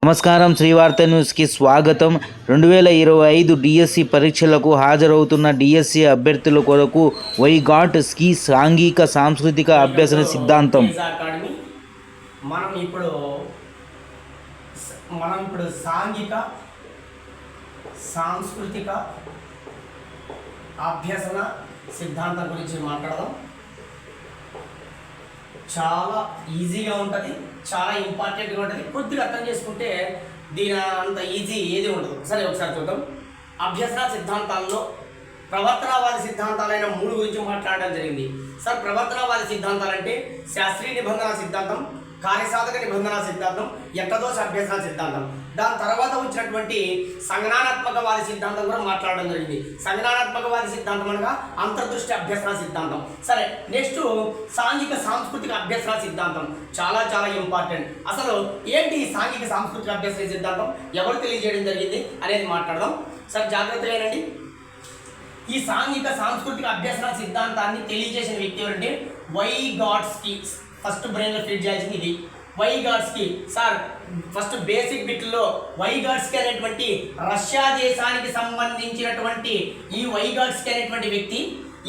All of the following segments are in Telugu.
నమస్కారం, శ్రీవార్త న్యూస్కి స్వాగతం. 2025 డిఎస్సి పరీక్షలకు హాజరవుతున్న డిఎస్సి అభ్యర్థుల కొరకు వైగాట్ స్కీ సాంఘిక సాంస్కృతిక అభ్యసన సిద్ధాంతం. మనం ఇప్పుడు సాంఘిక సాంస్కృతిక అభ్యసన సిద్ధాంతం గురించి మాట్లాడదాం. చాలా ఈజీగా ఉంటుంది, చాలా ఇంపార్టెంట్గా ఉంటుంది. కొద్దిగా అర్థం చేసుకుంటే దీని అంత ఈజీ ఏది ఉండదు. సరే, ఒకసారి చూద్దాం. అభ్యసన సిద్ధాంతాల్లో ప్రవర్తనవాది సిద్ధాంతాలైన 3 గురించి మాట్లాడడం జరిగింది. సార్, ప్రవర్తనవాది సిద్ధాంతాలు అంటే శాస్త్రీయ నిబంధన సిద్ధాంతం, కార్యసాధక నిబంధన సిద్ధాంతం, ఎక్కదోష అభ్యసన సిద్ధాంతం. దాని తర్వాత వచ్చినటువంటి సంజ్ఞానాత్మకవాది సిద్ధాంతం కూడా మాట్లాడడం జరిగింది. సంజ్ఞానాత్మకవాది సిద్ధాంతం అనగా అంతర్దృష్టి అభ్యసన సిద్ధాంతం. సరే, నెక్స్ట్ సాంఘిక సాంస్కృతిక అభ్యసన సిద్ధాంతం. చాలా చాలా ఇంపార్టెంట్. అసలు ఏంటి సాంఘిక సాంస్కృతిక అభ్యసన సిద్ధాంతం, ఎవరు తెలియజేయడం జరిగింది అనేది మాట్లాడదాం. సరే, జాగ్రత్తగా వినండి. ఈ సాంఘిక సాంస్కృతిక అభ్యసన సిద్ధాంతాన్ని తెలియజేసిన వ్యక్తి ఎవరంటే వైగాట్స్కీ. ఫస్ట్ బ్రెయిన్లో ఫీడ్ చేయాల్సింది ఇది, వైగాట్స్కీ. సార్, ఫస్ట్ బేసిక్ బిట్లో వైగాట్స్కీ అనేటువంటి రష్యా దేశానికి సంబంధించినటువంటి ఈ వైగాట్స్కీ అనేటువంటి వ్యక్తి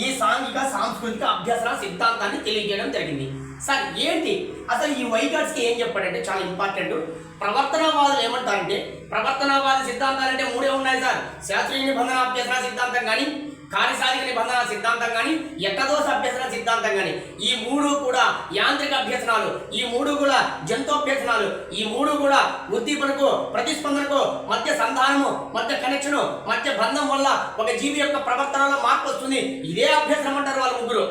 ఈ సాంఘిక సాంస్కృతిక అభ్యసన సిద్ధాంతాన్ని తెలియజేయడం జరిగింది. సార్, ఏంటి అసలు ఈ వైగాట్స్కీ ఏం చెప్పాడంటే చాలా ఇంపార్టెంట్. ప్రవర్తనవాదులు ఏమంటారంటే, ప్రవర్తనవాది సిద్ధాంతాలంటే 3 ఉన్నాయి సార్. శాస్త్రీయ నిబంధన అభ్యసన సిద్ధాంతం కానీ, కార్యసాధక నిబంధన సిద్ధాంతం కానీ, ఎక్కదోష అభ్యసన సిద్ధాంతం కానీ. ఈ 3 కూడా యాంత్రిక అభ్యసనాలు, ఈ 3 కూడా జంతోభ్యసనాలు, ఈ 3 కూడా ఉద్దీపనకు ప్రతిస్పందనకు మధ్య సంధానము, మధ్య కనెక్షను, మధ్య బంధం వల్ల ఒక జీవి యొక్క ప్రవర్తనలో మార్పు వస్తుంది. ఇదే అభ్యసనం అంటారు వాళ్ళు ముగ్గురు.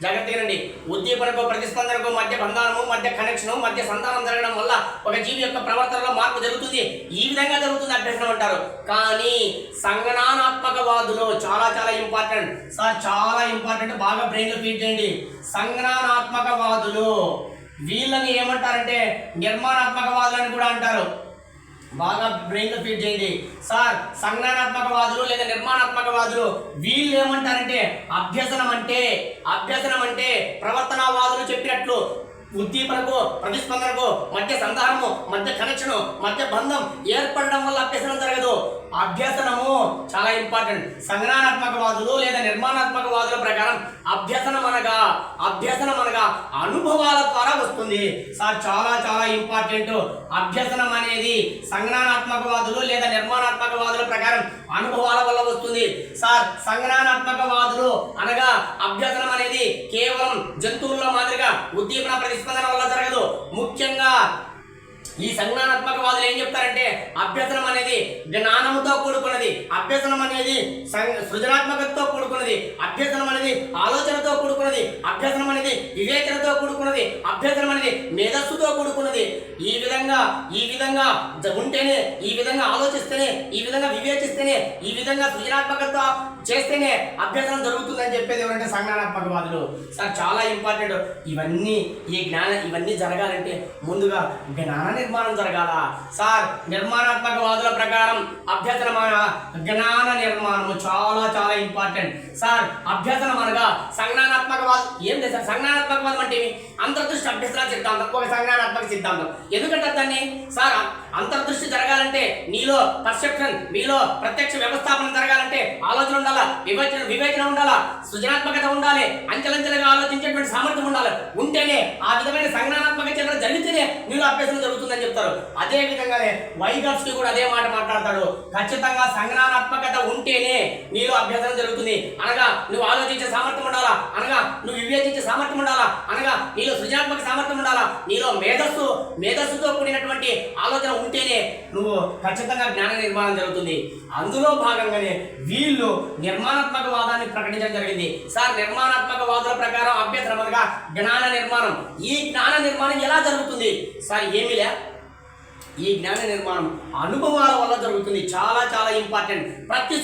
జాగ్రత్తగానండి. ఉద్దీపనకు ప్రతిస్పందనకు మధ్య బంధానము, మధ్య కనెక్షను, మధ్య సంతానం జరగడం వల్ల ఒక జీవి యొక్క ప్రవర్తనలో మార్పు జరుగుతుంది. ఈ విధంగా జరుగుతుంది అభ్యసనం అంటారు. కానీ సంజ్ఞానాత్మకవాదులు చాలా చాలా ఇంపార్టెంట్ సార్, చాలా ఇంపార్టెంట్. బాగా బ్రెయిన్లో ఫీడ్ చేయండి. సంజ్ఞానాత్మకవాదులు వీళ్ళని ఏమంటారంటే నిర్మాణాత్మకవాదులు అని కూడా అంటారు. బాగా బ్రెయిన్లో ఫీడ్ చేయండి సార్. సంజ్ఞానాత్మకవాదులు లేదా నిర్మాణాత్మకవాదులు వీళ్ళు ఏమంటారంటే అభ్యసనం అంటే ప్రవర్తనవాదులు చెప్పినట్లు ఉద్దీపనకు ప్రతిస్పందనకు మధ్య సంధానము, మధ్య కనెక్షను, మధ్య బంధం ఏర్పడడం వల్ల అభ్యసనం జరగదు. అభ్యసనము చాలా ఇంపార్టెంట్. సంజ్ఞానాత్మకవాదులు లేదా నిర్మాణాత్మకవాదుల ప్రకారం అభ్యసనం అనగా అనుభవాల ద్వారా వస్తుంది. సార్, చాలా చాలా ఇంపార్టెంట్. అభ్యసనం అనేది సంజ్ఞానాత్మకవాదులు లేదా నిర్మాణాత్మకవాదుల ప్రకారం అనుభవాల వల్ల వస్తుంది. సార్, సంజ్ఞానాత్మకవాదులు అనగా అభ్యసనం అనేది కేవలం జంతువుల్లో మాదిరిగా ఉద్దీపన ప్రతిస్పందన వల్ల జరగదు. ముఖ్యంగా ఈ సంజ్ఞానాత్మకవాదులు ఏం చెప్తారంటే అభ్యసనం అనేది జ్ఞానముతో కూడుకున్నది, అభ్యసనం అనేది సృజనాత్మకతతో కూడుకున్నది, అభ్యసనం అనేది ఆలోచనతో కూడుకున్నది, అభ్యసనం అనేది వివేచనతో కూడుకున్నది, అభ్యసనం అనేది మేధస్సుతో కూడుకున్నది. ఈ విధంగా ఉంటేనే, ఈ విధంగా ఆలోచిస్తేనే, ఈ విధంగా వివేచిస్తేనే, ఈ విధంగా సృజనాత్మకత చేస్తేనే అభ్యసనం జరుగుతుందని చెప్పేది ఎవరంటే సంజ్ఞానాత్మకవాదులు. సార్, చాలా ఇంపార్టెంట్. ఇవన్నీ జరగాలంటే ముందుగా జ్ఞాన నిర్మాణం జరగాల. సార్, నిర్మాణాత్మకవాదుల ప్రకారం జ్ఞాన నిర్మాణము చాలా చాలా ఇంపార్టెంట్. సార్, అభ్యసనం అనగా సంజ్ఞానాత్మకవాదం ఏం లేదు సార్. సంజ్ఞానాత్మకవాదం అంటే అంతర్దృష్టి అభ్యసన సిద్ధాంతం, ఒక సంజ్ఞానాత్మక సిద్ధాంతం. ఎందుకంటే దాన్ని సార్ అంతర్దృష్టి జరగాలంటే నీలో పర్సెప్షన్, మీలో ప్రత్యక్ష వ్యవస్థాపన జరగాలంటే ఆలోచన ఉండాలా, వివేచన ఉండాలా, సృజనాత్మకత ఉండాలి, అంచెలంచెలుగా ఆలోచించేటువంటి సామర్థ్యం ఉండాలి. ఉంటేనే ఆ విధమైన సంజ్ఞానాత్మక చర్యలు జరిగితేనే నీలో అభ్యసనం జరుగుతుందని చెప్తారు. అదే విధంగానే వైగాట్స్కీ కూడా అదే మాట మాట్లాడతాడు. ఖచ్చితంగా సంజ్ఞానాత్మకత ఉంటేనే నీలో అభ్యసనం జరుగుతుంది. అనగా నువ్వు ఆలోచించే సామర్థ్యం ఉండాలా, అనగా నువ్వు వివేచించే సామర్థ్యం ఉండాలా, అనగా నీలో సృజనాత్మక సామర్థ్యం ఉండాలా, నీలో మేధస్సుతో కూడినటువంటి ఆలోచన ఉంటేనే నువ్వు ఖచ్చితంగా జ్ఞాన నిర్మాణం జరుగుతుంది. అందులో భాగంగానే వీళ్ళు నిర్మాణాత్మకవాదాన్ని ప్రకటించడం జరిగింది. సార్, నిర్మాణాత్మకవాదుల ప్రకారం అభ్యసనం అనగా జ్ఞాన నిర్మాణం. ఈ జ్ఞాన నిర్మాణం ఎలా జరుగుతుంది సార్? ఏమిలే, ఈ జ్ఞాన నిర్మాణం అనుభవాల వల్ల జరుగుతుంది. చాలా చాలా ఇంపార్టెంట్. ప్రతి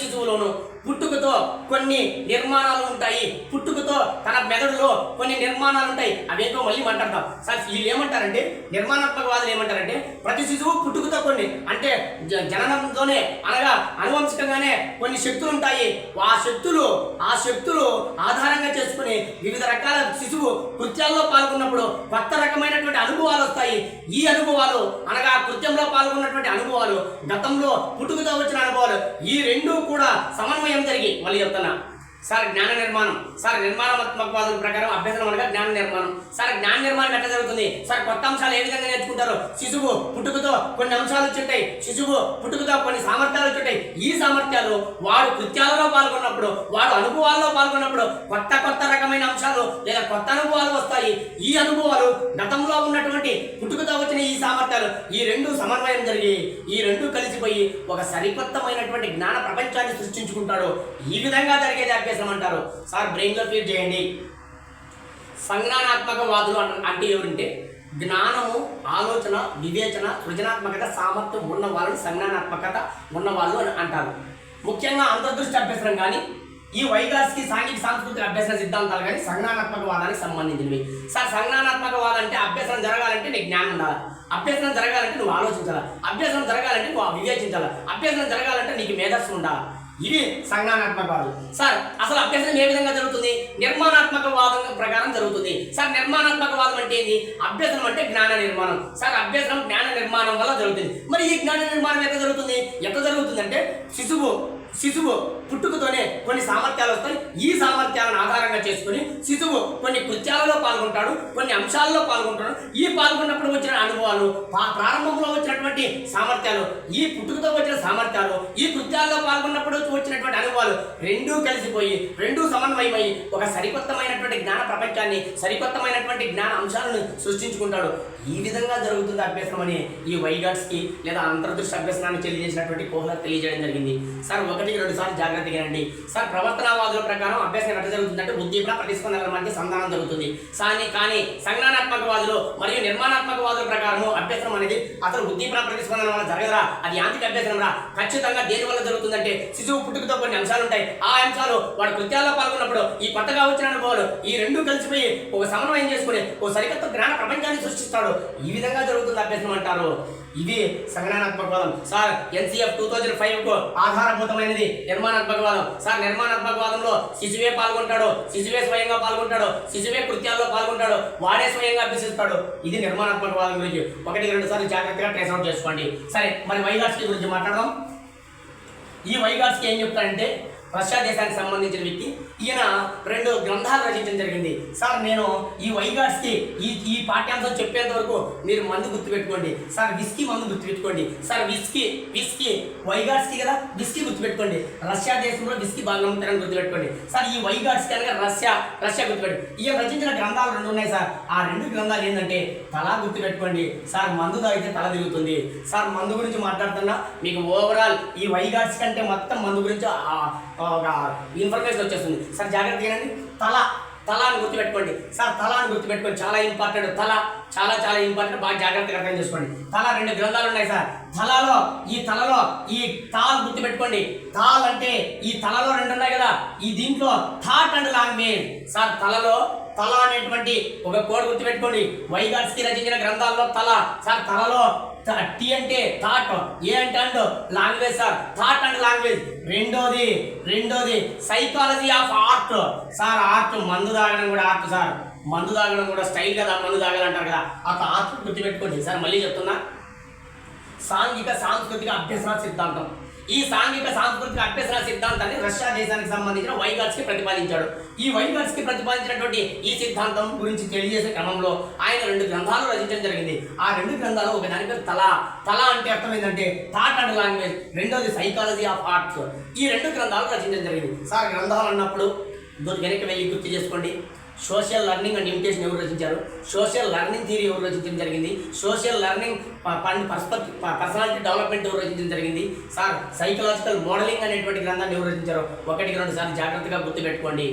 శిశువులోను పుట్టుకతో కొన్ని నిర్మాణాలు ఉంటాయి, పుట్టుకతో తన మెదడులో కొన్ని నిర్మాణాలు ఉంటాయి. అవేంటో మళ్ళీ మాట్లాడతాం సార్. వీళ్ళు ఏమంటారంటే, నిర్మాణాత్మకవాదులు ఏమంటారంటే, ప్రతి శిశువు పుట్టుకతో కొన్ని అంటే జననంతోనే అనగా అనువంశికంగానే కొన్ని శక్తులు ఉంటాయి. ఆ శక్తులు ఆధారంగా చేసుకుని వివిధ రకాల శిశువు కృత్యాల్లో పాల్గొన్నప్పుడు కొత్త రకమైనటువంటి అనుభవాలు వస్తాయి. ఈ అనుభవాలు అనగా కృత్యంలో పాల్గొన్నటువంటి అనుభవాలు, గతంలో పుట్టుకతో వచ్చిన అనుభవాలు, ఈ రెండూ కూడా సమన్వయం జరిగి మళ్ళీ చెప్తున్నా సార్. జ్ఞాన నిర్మాణం సార్, నిర్మాణాత్మకవాదుల ప్రకారం అభ్యసనం అనగా జ్ఞాన నిర్మాణం సార్. జ్ఞాన నిర్మాణం ఎట్లా జరుగుతుంది సార్? కొత్త అంశాలు ఏ విధంగా నేర్చుకుంటారు? శిశువు పుట్టుకతో కొన్ని అంశాలు వచ్చుంటాయి, శిశువు పుట్టుకతో కొన్ని సామర్థ్యాలు వచ్చుంటాయి. ఈ సామర్థ్యాలు వాడు కృత్యాలలో పాల్గొన్నప్పుడు, వాడు అనుభవాల్లో పాల్గొన్నప్పుడు కొత్త రకమైన అంశాలు లేదా కొత్త అనుభవాలు వస్తాయి. ఈ అనుభవాలు గతంలో ఉన్నటువంటి పుట్టుకతో వచ్చిన ఈ సామర్థ్యాలు, ఈ రెండు సమన్వయం జరిగి ఈ రెండు కలిసిపోయి ఒక సరికొత్తమైనటువంటి జ్ఞాన ప్రపంచాన్ని సృష్టించుకుంటాడు. ఈ విధంగా జరిగేది అభ్యసనం అంటారు సార్. బ్రెయిన్ లో ఫీడ్ చేయండి. సంజ్ఞానాత్మకవాదులు అంటే ఎవరంటే, జ్ఞానము, ఆలోచన, వివేచన, సృజనాత్మకత, సామర్థ్యం ఉన్న వాళ్ళని సంజ్ఞానాత్మకత ఉన్నవాళ్ళు అని అంటారు. ముఖ్యంగా అంతర్దృష్టి అభ్యసనం కానీ, ఈ వైగాస్కి సాంఘిక సాంస్కృతిక అభ్యసన సిద్ధాంతాలు కానీ సంజ్ఞానాత్మకవాదానికి సంబంధించినవి సార్. సంజ్ఞానాత్మకవాదం అంటే అభ్యసనం జరగాలంటే నీకు జ్ఞానం ఉండాలి, అభ్యసనం జరగాలంటే నువ్వు ఆలోచించాలి, అభ్యసనం జరగాలంటే నువ్వు వివేచించాలి, అభ్యసనం జరగాలంటే నీకు మేధస్సు ఉండాలి. ఇది సంజ్ఞానాత్మకవాదం సార్. అసలు అభ్యసనం ఏ విధంగా జరుగుతుంది? నిర్మాణాత్మకవాదం ప్రకారం జరుగుతుంది సార్. నిర్మాణాత్మకవాదం అంటే ఏంటి? అభ్యసనం అంటే జ్ఞాన నిర్మాణం సార్. అభ్యసనం జ్ఞాన నిర్మాణం వల్ల జరుగుతుంది. మరి ఈ జ్ఞాన నిర్మాణం ఎట్లా జరుగుతుంది అంటే, శిశువు పుట్టుకతోనే కొన్ని సామర్థ్యాలు వస్తాయి. ఈ సామర్థ్యాలను ఆధారంగా చేసుకుని శిశువు కొన్ని కృత్యాలలో పాల్గొంటాడు, కొన్ని అంశాలలో పాల్గొంటాడు. ఈ పాల్గొన్నప్పుడు వచ్చిన అనుభవాలు, ప్రారంభంలో వచ్చినటువంటి సామర్థ్యాలు, ఈ పుట్టుకతో వచ్చిన సామర్థ్యాలు, ఈ కృత్యాల్లో పాల్గొన్నప్పుడు వచ్చినటువంటి అనుభవాలు రెండూ కలిసిపోయి, రెండూ సమన్వయమై ఒక సరికొత్తమైనటువంటి జ్ఞాన ప్రపంచాన్ని, సరికొత్తమైనటువంటి జ్ఞాన అంశాలను సృష్టించుకుంటాడు. ఈ విధంగా జరుగుతుంది అభ్యసనం అని ఈ వైగాట్స్కి లేదా అంతర్దృష్టి అభ్యసనాన్ని తెలియజేసినటువంటి కోహ్లర్ తెలియజేయడం జరిగింది సార్. 1-2 సార్లు జాగ్రత్తగా రండి సార్. ప్రవర్తనవాదుల ప్రకారం అభ్యసనం ఎట్లా జరుగుతుందంటే, ఉద్దీపన, ప్రతిస్పందనల మధ్య సంధానం జరుగుతుంది. కానీ సంజ్ఞానాత్మకవాదులు మరియు నిర్మాణాత్మకవాదుల ప్రకారం అభ్యసనం అనేది అసలు ఉద్దీపన ప్రతిస్పందన వల్ల జరగదురా, అది యాంత్రిక అభ్యసనం రా. ఖచ్చితంగా దేని వల్ల జరుగుతుందంటే, శిశువు పుట్టుకతో కొన్ని అంశాలు ఉంటాయి. ఆ అంశాలు వాడు కృత్యాల్లో పాల్గొన్నప్పుడు ఈ కొత్తగా వచ్చిన అనుభవాలు ఈ రెండు కలిసిపోయి ఒక సమన్వయం చేసుకుని ఒక సరికొత్త జ్ఞాన ప్రపంచాన్ని సృష్టిస్తాడు. ఈ విధంగా జరుగుతుంది అభ్యసనం అంటారు. ఇది సంజ్ఞానాత్మకవాదం సార్. NCF 2005కు ఆధారభూతమైనది నిర్మాణాత్మకవాదం సార్. నిర్మాణాత్మకవాదంలో శిశువే పాల్గొంటాడు, శిశువే స్వయంగా పాల్గొంటాడు, శిశువే కృత్యాల్లో పాల్గొంటాడు, వాడే స్వయంగా అభ్యసిస్తాడు. ఇది నిర్మాణాత్మకవాదం గురించి 1-2 సార్లు జాగ్రత్తగా ట్రేస్ అవుట్ చేసుకోండి. సరే, మరి వైగాట్స్కి గురించి మాట్లాడదాం. ఈ వైగాట్స్కి ఏం చెప్తాడంటే, రష్యా దేశానికి సంబంధించిన వ్యక్తి. ఈయన 2 గ్రంథాలు రచించడం జరిగింది సార్. నేను ఈ వైగాట్స్కి ఈ పాఠ్యాంశం చెప్పేంత వరకు మీరు మందు గుర్తుపెట్టుకోండి సార్. విస్కీ మందు గుర్తుపెట్టుకోండి సార్. విస్కీ వైగాట్స్కి కదా, విస్కీ గుర్తుపెట్టుకోండి. రష్యా దేశంలో విస్కీ బాగా అమ్ముతారని గుర్తుపెట్టుకోండి సార్. ఈ వైగాట్స్కి అనగా రష్యా గుర్తుపెట్టు. ఈయన రచించిన గ్రంథాలు 2 ఉన్నాయి సార్. ఆ 2 గ్రంథాలు ఏంటంటే, తల గుర్తుపెట్టుకోండి సార్. మందు తాగితే తల తిరుగుతుంది సార్. మందు గురించి మాట్లాడుతున్నా మీకు ఓవరాల్ ఈ వైగాట్స్ కంటే మొత్తం మందు గురించి ఒక ఇన్ఫర్మేషన్ వచ్చేస్తుంది సార్. జాగ్రత్తగా వినండి. తల అని గుర్తుపెట్టుకోండి సార్. తల అని గుర్తుపెట్టుకోండి, చాలా ఇంపార్టెంట్. తల చాలా ఇంపార్టెంట్, బాగా జాగ్రత్తగా అర్థం చేసుకోండి. తల 2 గ్రంథాలు ఉన్నాయి సార్. తలలో ఈ తాల్ గుర్తుపెట్టుకోండి. తాల్ అంటే ఈ తలలో 2 ఉన్నాయి కదా, ఈ దీంట్లో థాట్ అండ్ లాంగ్వేజ్ సార్. తల అనేటువంటి ఒక కోడ్ గుర్తుపెట్టుకోండి. వైగాట్స్కి రచించిన గ్రంథాల్లో తల సార్. తలలో టీ అంటే థాట్, ఏ అంటే and language sir. Thought and language. రెండోది psychology of art sir. Art, మందు తాగడం కూడా ఆర్ట్ సార్. మందు తాగడం కూడా స్టైల్ కదా, మందు తాగాలంటారు కదా, ఆ ఆర్ట్ గుర్తుపెట్టుకోండి సార్. మళ్ళీ చెప్తున్నా, సాంఘిక సాంస్కృతిక అభ్యసన సిద్ధాంతం. ఈ సాంఘిక సాంస్కృతిక అభ్యసన సిద్ధాంతాన్ని రష్యా దేశానికి సంబంధించిన వైగాట్స్కి ప్రతిపాదించాడు. ఈ వైగాట్స్కి ప్రతిపాదించినటువంటి ఈ సిద్ధాంతం గురించి తెలియజేసే క్రమంలో ఆయన 2 గ్రంథాలు రచించడం జరిగింది. ఆ 2 గ్రంథాలు, ఒక దాని పేరు తల అంటే అర్థం ఏంటంటే థాట్ అండ్ లాంగ్వేజ్, రెండోది సైకాలజీ ఆఫ్ ఆర్ట్స్. ఈ 2 గ్రంథాలు రచించడం జరిగింది సార్. గ్రంథాలు అన్నప్పుడు వెనక్కి వెళ్ళి గుర్తు చేసుకోండి. సోషల్ లెర్నింగ్ అండ్ ఇమిటేషన్ ఎవరు రచించారు? సోషల్ లెర్నింగ్ థియరీ ఎవరు రచించడం జరిగింది? సోషల్ లెర్నింగ్ పర్సనాలిటీ డెవలప్మెంట్ ఎవరు రచించడం జరిగింది? సార్ సైకలాజికల్ మోడలింగ్ అనేటువంటి గ్రంథాన్ని ఎవరు రచించారు? 1-2 సార్లు జాగ్రత్తగా గుర్తుపెట్టుకోండి.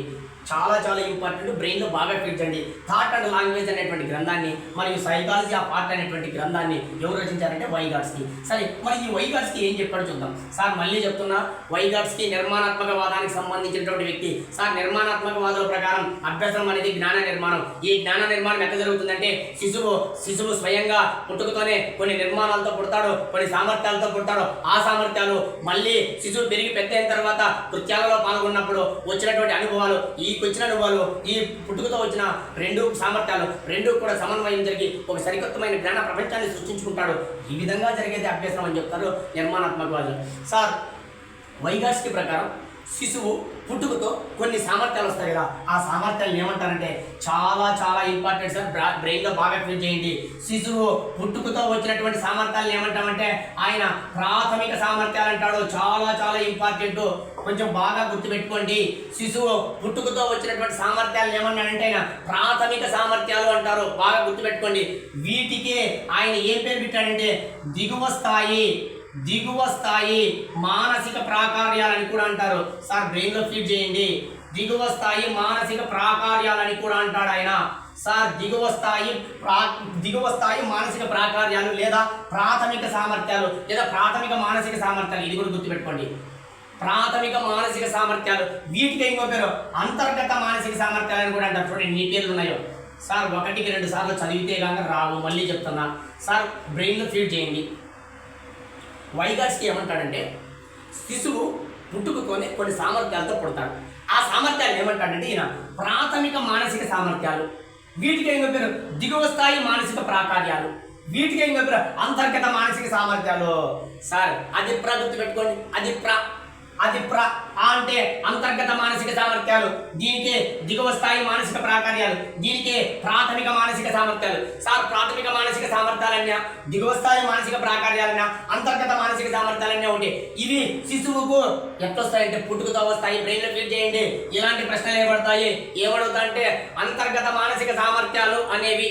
చాలా చాలా ఇంపార్టెంట్, బ్రెయిన్లో బాగా ఫిట్ చేయండి. థాట్ అండ్ లాంగ్వేజ్ అనేటువంటి గ్రంథాన్ని మరియు సైకాలజీ ఆఫ్ ఆర్ట్ అనేటువంటి గ్రంథాన్ని ఎవరు రచించారంటే వైగాట్స్కీ. సరే, మరి ఈ వైగాట్స్కీ ఏం చెప్పాడో చూద్దాం. సార్ మళ్ళీ చెప్తున్నా, వైగాట్స్కీ నిర్మాణాత్మకవాదానికి సంబంధించినటువంటి వ్యక్తి. సార్ నిర్మాణాత్మకవాదుల ప్రకారం అభ్యసనం అనేది జ్ఞాన నిర్మాణం. ఈ జ్ఞాన నిర్మాణం ఎట్లా జరుగుతుందంటే శిశువు స్వయంగా పుట్టుకతోనే కొన్ని నిర్మాణాలతో పుడతాడు, కొన్ని సామర్థ్యాలతో పుడతాడు. ఆ సామర్థ్యాలు మళ్ళీ శిశువు పెరిగి పెద్ద అయిన తర్వాత కృత్యాలలో పాల్గొన్నప్పుడు వచ్చినటువంటి అనుభవాలు, ఈ పుట్టుకతో వచ్చిన 2 సామర్థ్యాలు 2 కూడా సమన్వయం జరిగి ఒక సరికొత్తమైన జ్ఞాన ప్రపంచాన్ని సృష్టించుకుంటాడు. ఈ విధంగా జరిగేది అభ్యసనం అని చెప్తారు నిర్మాణాత్మకవాదులు. సార్ వైగాట్స్కీ ప్రకారం శిశువు పుట్టుకతో కొన్ని సామర్థ్యాలు వస్తాయి కదా, ఆ సామర్థ్యాలు ఏమంటారంటే చాలా చాలా ఇంపార్టెంట్ సార్, బ్రెయిన్లో బాగా ఫీల్ చేయండి. శిశువు పుట్టుకతో వచ్చినటువంటి సామర్థ్యాలను ఏమంటామంటే ఆయన ప్రాథమిక సామర్థ్యాలు అంటాడు. చాలా చాలా ఇంపార్టెంట్, కొంచెం బాగా గుర్తుపెట్టుకోండి. శిశువు పుట్టుకతో వచ్చినటువంటి సామర్థ్యాలను ఏమన్నాడంటే ఆయన ప్రాథమిక సామర్థ్యాలు అంటారు. బాగా గుర్తుపెట్టుకోండి. వీటికి ఆయన ఏం పేరు పెట్టాడంటే దిగువ స్థాయి మానసిక ప్రాకార్యాలని కూడా అంటారు. సార్ బ్రెయిన్లో ఫీడ్ చేయండి. దిగువ స్థాయి మానసిక ప్రాకార్యాలని కూడా అంటాడు ఆయన. సార్ దిగువ స్థాయి మానసిక ప్రాకార్యాలు లేదా ప్రాథమిక సామర్థ్యాలు లేదా ప్రాథమిక మానసిక సామర్థ్యాలు, ఇది కూడా గుర్తుపెట్టుకోండి. ప్రాథమిక మానసిక సామర్థ్యాలు, వీటికి ఇంకో పేరు అంతర్గత మానసిక సామర్థ్యాలని కూడా అంటారు. చూడండి ఎన్ని పేర్లు ఉన్నాయో. సార్ 1-2 సార్లు చదివితే కానీ రావు, మళ్ళీ చెప్తున్నా. సార్ బ్రెయిన్లో ఫీడ్ చేయండి. వైగాట్స్కీ ఏమంటాడంటే శిశువు పుట్టుకతోనే కొన్ని సామర్థ్యాలతో పుడతాడు. ఆ సామర్థ్యాలు ఏమంటాడంటే ఈయన ప్రాథమిక మానసిక సామర్థ్యాలు, వీటికి ఇంకో పేరు దిగువ స్థాయి మానసిక ప్రాకార్యాలు, వీటికి ఇంకో పేరు అంతర్గత మానసిక సామర్థ్యాలు. సార్ అది గుర్తుపెట్టుకోండి. అది అంటే అంతర్గత మానసిక సామర్థ్యాలు, దీనికి దిగువ స్థాయి మానసిక ప్రాకార్యాలు, దీనికి ప్రాథమిక మానసిక సామర్థ్యాలు. సార్ ప్రాథమిక మానసిక సామర్థ్యాలన్నా, దిగువ స్థాయి మానసిక ప్రాకార్యాలన్నా, అంతర్గత మానసిక సామర్థ్యాలన్నా ఉంటాయి. ఇవి శిశువుకు ఎట్లొస్తాయంటే పుట్టుకతో వస్తాయి. బ్రెయిన్లో ఫీల్ చేయండి. ఇలాంటి ప్రశ్నలు ఏమడుగుతాయంటే అంతర్గత మానసిక సామర్థ్యాలు అనేవి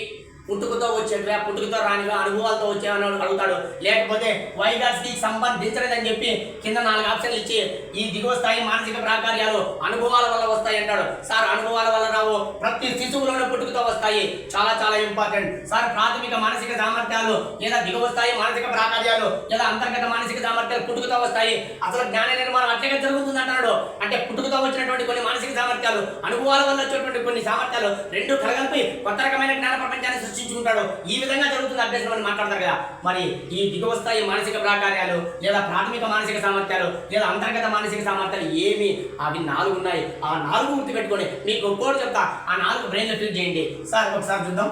పుట్టుకతో వచ్చేటివా, పుట్టుకతో రానివా, అనుభవాలతో వచ్చేవని అడుగుతాడు. లేకపోతే వైగాట్స్కీకి సంబంధించలేదని చెప్పి కింద 4 ఆప్షన్లు ఇచ్చి ఈ దిగువ స్థాయి మానసిక ప్రాకార్యాలు అనుభవాల వల్ల వస్తాయి అంటాడు. సార్ అనుభవాల వల్ల రావు, ప్రతి శిశువులోనే పుట్టుకతో వస్తాయి. చాలా చాలా ఇంపార్టెంట్. సార్ ప్రాథమిక మానసిక సామర్థ్యాలు లేదా దిగువ స్థాయి మానసిక ప్రాకార్యాలు లేదా అంతర్గత మానసిక సామర్థ్యాలు పుట్టుకతో వస్తాయి. అసలు జ్ఞాన నిర్మాణం అట్లే జరుగుతుంది అంటున్నాడు. అంటే పుట్టుకతో వచ్చినటువంటి కొన్ని మానసిక సామర్థ్యాలు, అనుభవాల వల్ల వచ్చేటువంటి కొన్ని సామర్థ్యాలు 2 కలగలిపి కొత్త రకమైన జ్ఞాన ప్రపంచాన్ని సృష్టించుకుంటాడు. ఈ విధంగా జరుగుతుంది అభ్యసనం అని మాట్లాడతారు కదా. మరి ఈ దిగువ స్థాయి మానసిక ప్రాకార్యాలు లేదా ప్రాథమిక మానసిక సామర్థ్యాలు లేదా అంతర్గత మానసిక సామర్థ్యాలు ఏమి? అవి 4 ఉన్నాయి. ఆ 4 గుర్తు పెట్టుకొని మీకు ఒక కోడ్ చెప్తా, ఆ 4 బ్రెయిన్లో ఫిల్ చేయండి. సార్ ఒకసారి చూద్దాం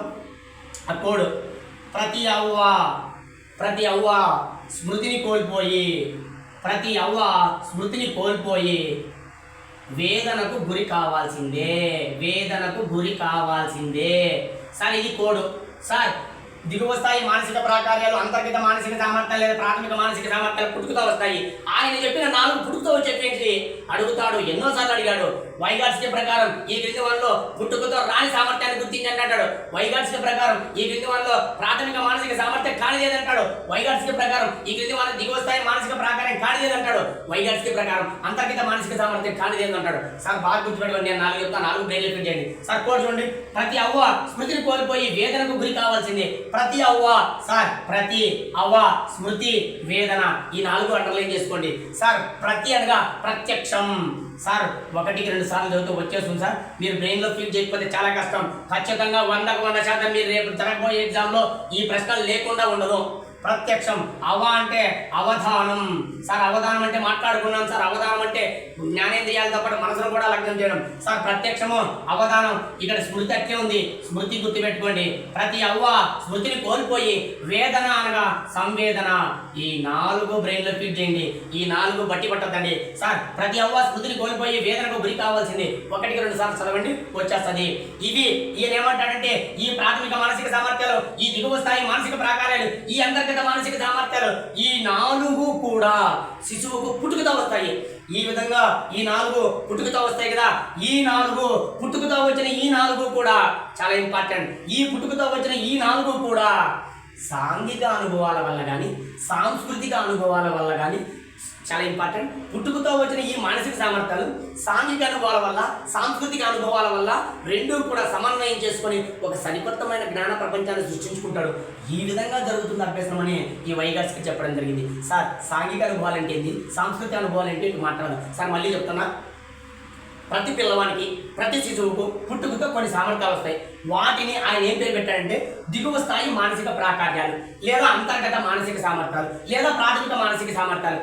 ఆ కోడ్. ప్రతి అవ్వ స్మృతిని కోల్పోయి వేదనకు గురి కావాల్సిందే. సార్ ఇది కోడ్. సార్ దిగువ స్థాయి మానసిక ప్రాకార్యాలు, అంతర్గత మానసిక సామర్థ్యాలు లేదా ప్రాథమిక మానసిక సామర్థ్యాలు పుట్టుకతో వస్తాయి. ఆయన చెప్పిన 4 పుట్టుకతో వచ్చేటువంటి అడుగుతాడు. ఎన్నోసార్లు అడిగాడు. వైగాట్స్కీ ప్రకారం ఈ క్రింది వారిలో పుట్టుకతో రాని సామర్థ్యాన్ని గుర్తించండి అంటాడు. వైగాట్స్కీ ప్రకారం ఈ క్రింది వారిలో ప్రాథమిక మానసిక సామర్థ్యం కానిదేదంటాడు. వైగాట్స్కీ ప్రకారం ఈ క్రింది వారిలో దిగువ స్థాయి మానసిక ప్రాకారం కానిదేదంటాడు. వైగాట్స్కీ ప్రకారం అంతర్గత మానసిక సామర్థ్యం కానిదేదంటాడు. సార్ బాగా గుర్తుపెట్టుకోండి. నేను 4 చెప్తాను, 4 బ్రెయిన్లో ఫిట్ చేయండి. సార్ కోడ్ చూడండి. ప్రతి అవ్వ స్మృతిని కోల్పోయి వేదనకు గురి కావాల్సిందే. ప్రతి అవ్వ, సార్ ప్రతి అవ్వ స్మృతి వేదన, ఈ 4 అండర్లైన్ చేసుకోండి. సార్ ప్రతి అనగా ప్రత్యక్షం. సార్ 1-2 సార్లు చదువుతూ వచ్చేస్తుంది సార్. మీరు బ్రెయిన్లో ఫీల్ చేయకపోతే చాలా కష్టం. ఖచ్చితంగా 100% మీరు రేపు జరగబోయే ఎగ్జామ్లో ఈ ప్రశ్నలు లేకుండా ఉండదు. ప్రత్యక్షం. అవ అంటే అవధానం. సార్ అవధానం అంటే మాట్లాడుకున్నాం సార్. అవధానం అంటే జ్ఞానేంద్రియాలతో పాటు మనసును కూడా లగ్నం చేయడం. సార్ ప్రత్యక్షము అవధానం. ఇక్కడ స్మృతి అట్లే ఉంది, స్మృతి గుర్తుపెట్టుకోండి. ప్రతి అవ్వ స్మృతిని కోల్పోయి వేదన అనగా సంవేదన. ఈ 4 బ్రెయిన్లో ఫిట్ చేయండి. ఈ 4 బట్టి పట్టద్దండి. సార్ ప్రతి అవ్వ స్మృతిని కోల్పోయి వేదనకు గురి కావాల్సింది. 1-2 సార్లు చదవండి, వచ్చేస్తుంది. ఇవి ఈయన ఏమంటాడంటే ఈ ప్రాథమిక మానసిక సామర్థ్యాలు, ఈ దిగువ స్థాయి మానసిక ప్రాకారాలు, ఈ అంతర్గత మానసిక సామర్థ్యాలు, ఈ 4 కూడా శిశువుకు పుట్టుకతో వస్తాయి. ఈ విధంగా ఈ 4 పుట్టుకతో వస్తాయి కదా, ఈ 4 పుట్టుకతో వచ్చిన ఈ 4 కూడా చాలా ఇంపార్టెంట్. ఈ పుట్టుకతో వచ్చిన ఈ 4 కూడా సాంఘిక అనుభవాల వల్ల కానీ సాంస్కృతిక అనుభవాల వల్ల కానీ చాలా ఇంపార్టెంట్. పుట్టుకతో వచ్చిన ఈ మానసిక సామర్థ్యాలు సాంఘిక అనుభవాల వల్ల సాంస్కృతిక అనుభవాల వల్ల రెండూ కూడా సమన్వయం చేసుకొని ఒక సరికొత్తమైన జ్ఞాన ప్రపంచాన్ని సృష్టించుకుంటాడు. ఈ విధంగా జరుగుతుంది అభ్యసనం అని ఈ వైగాట్స్కి చెప్పడం జరిగింది. సార్ సాంఘిక అనుభవాలు అంటే ఏంటి, సాంస్కృతిక అనుభవాలు అంటే మాట్లాడదాం సార్. మళ్ళీ చెప్తున్నా, ప్రతి పిల్లవానికి ప్రతి శిశువుకు పుట్టుకతో కొన్ని సామర్థ్యాలు వస్తాయి. వాటిని ఆయన ఏం పేరు పెట్టాడంటే దిగువ స్థాయి మానసిక ప్రాకార్యాలు లేదా అంతర్గత మానసిక సామర్థ్యాలు లేదా ప్రాథమిక మానసిక సామర్థ్యాలు.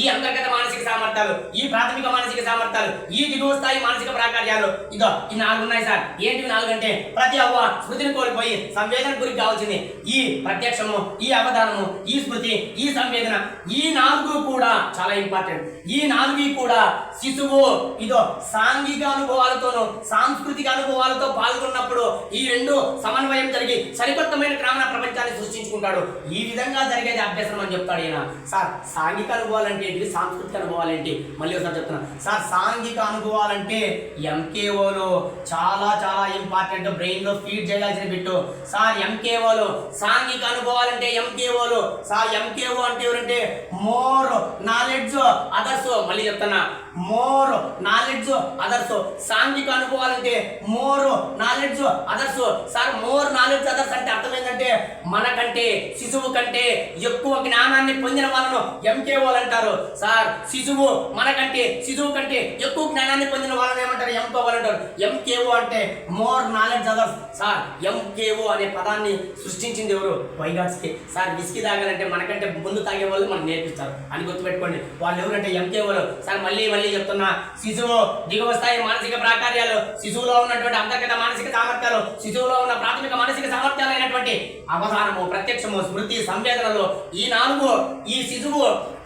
ఈ అంతర్గత మానసిక సామర్థ్యాలు, ఈ ప్రాథమిక మానసిక సామర్థ్యాలు, ఈ దిగువ స్థాయి మానసిక ప్రాకార్యాలు, ఇదో ఈ 4 ఉన్నాయి సార్. ఏంటివి 4 అంటే ప్రతి అవ్వ స్మృతిని కోల్పోయి సంవేదన గురికి కావాల్సింది ఈ ప్రత్యక్షము, ఈ అవధానము, ఈ స్మృతి, ఈ సంవేదన. ఈ 4 కూడా చాలా ఇంపార్టెంట్. ఈ 4 కూడా శిశువు ఇదో సాంఘిక అనుభవాలతోనూ సాంస్కృతిక అనుభవాలతో పాల్గొన్నప్పుడు ఈ రెండు సమన్వయం జరిగి సరికొత్తమైన గ్రామీణ ప్రపంచాన్ని సృష్టించుకుంటాడు. ఈ విధంగా జరిగేది అభ్యసనం అని చెప్తాడు ఈయన. సార్ సాంఘిక అనుభవాలు అంటే ఏంటి, సాంస్కృతిక అనుభవాలు ఏంటి, మళ్ళీ ఒకసారి చెప్తున్నా సార్. సాంఘిక అనుభవాలంటే ఎంకేఓలో చాలా చాలా ఇంపార్టెంట్, బ్రెయిన్ లో ఫీడ్ చేయాల్సిన బిట్టు సార్. ఎంకేఓలో సాంఘిక అనుభవాలంటే ఎంకేఓలో సార్. ఎంకేఓ అంటే ఎవరంటే మోర్ నాలెడ్జ్ అదర్స్. మళ్ళీ చెప్తున్నా, మోర్ నాలెడ్జ్ అదర్స్. సాంఘిక అనుభవాలంటే more knowledge others sir. More knowledge others అంటే అర్థం ఏంటంటే మనకంటే శిశువు కంటే ఎక్కువ జ్ఞానాన్ని పొందిన వాళ్ళను ఎంకేఓలు అంటారు సార్. శిశువు మనకంటే శిశువు కంటే ఎక్కువ జ్ఞానాన్ని పొందిన వాళ్ళని ఏమంటారు, ఎంకేఓలు అంటారు. ఎంకేఓ అంటే more knowledge others sir. MKO అనే పదాన్ని సృష్టించింది ఎవరు, వైగాట్స్కి సార్. విస్కీ తాగాలంటే మనకంటే ముందు తాగే వాళ్ళు మనకు నేర్పిస్తారు అని గుర్తుపెట్టుకోండి. వాళ్ళు ఎవరంటే ఎంకేఓలు సార్. మళ్ళీ చెప్తున్నా, శిశువు దిగువ స్థాయి మానసిక ప్రాకార్యాలు, శిశువులో ఉన్నటువంటి అంతర్గత మానసిక సామర్థ్యాలు, శిశువులో ఉన్న ప్రాథమిక మానసిక సామర్థ్యాలు అయినటువంటి అవధానము, ప్రత్యక్షము, స్మృతి, సంవేదనలు, ఈ 4 ఈ శిశువు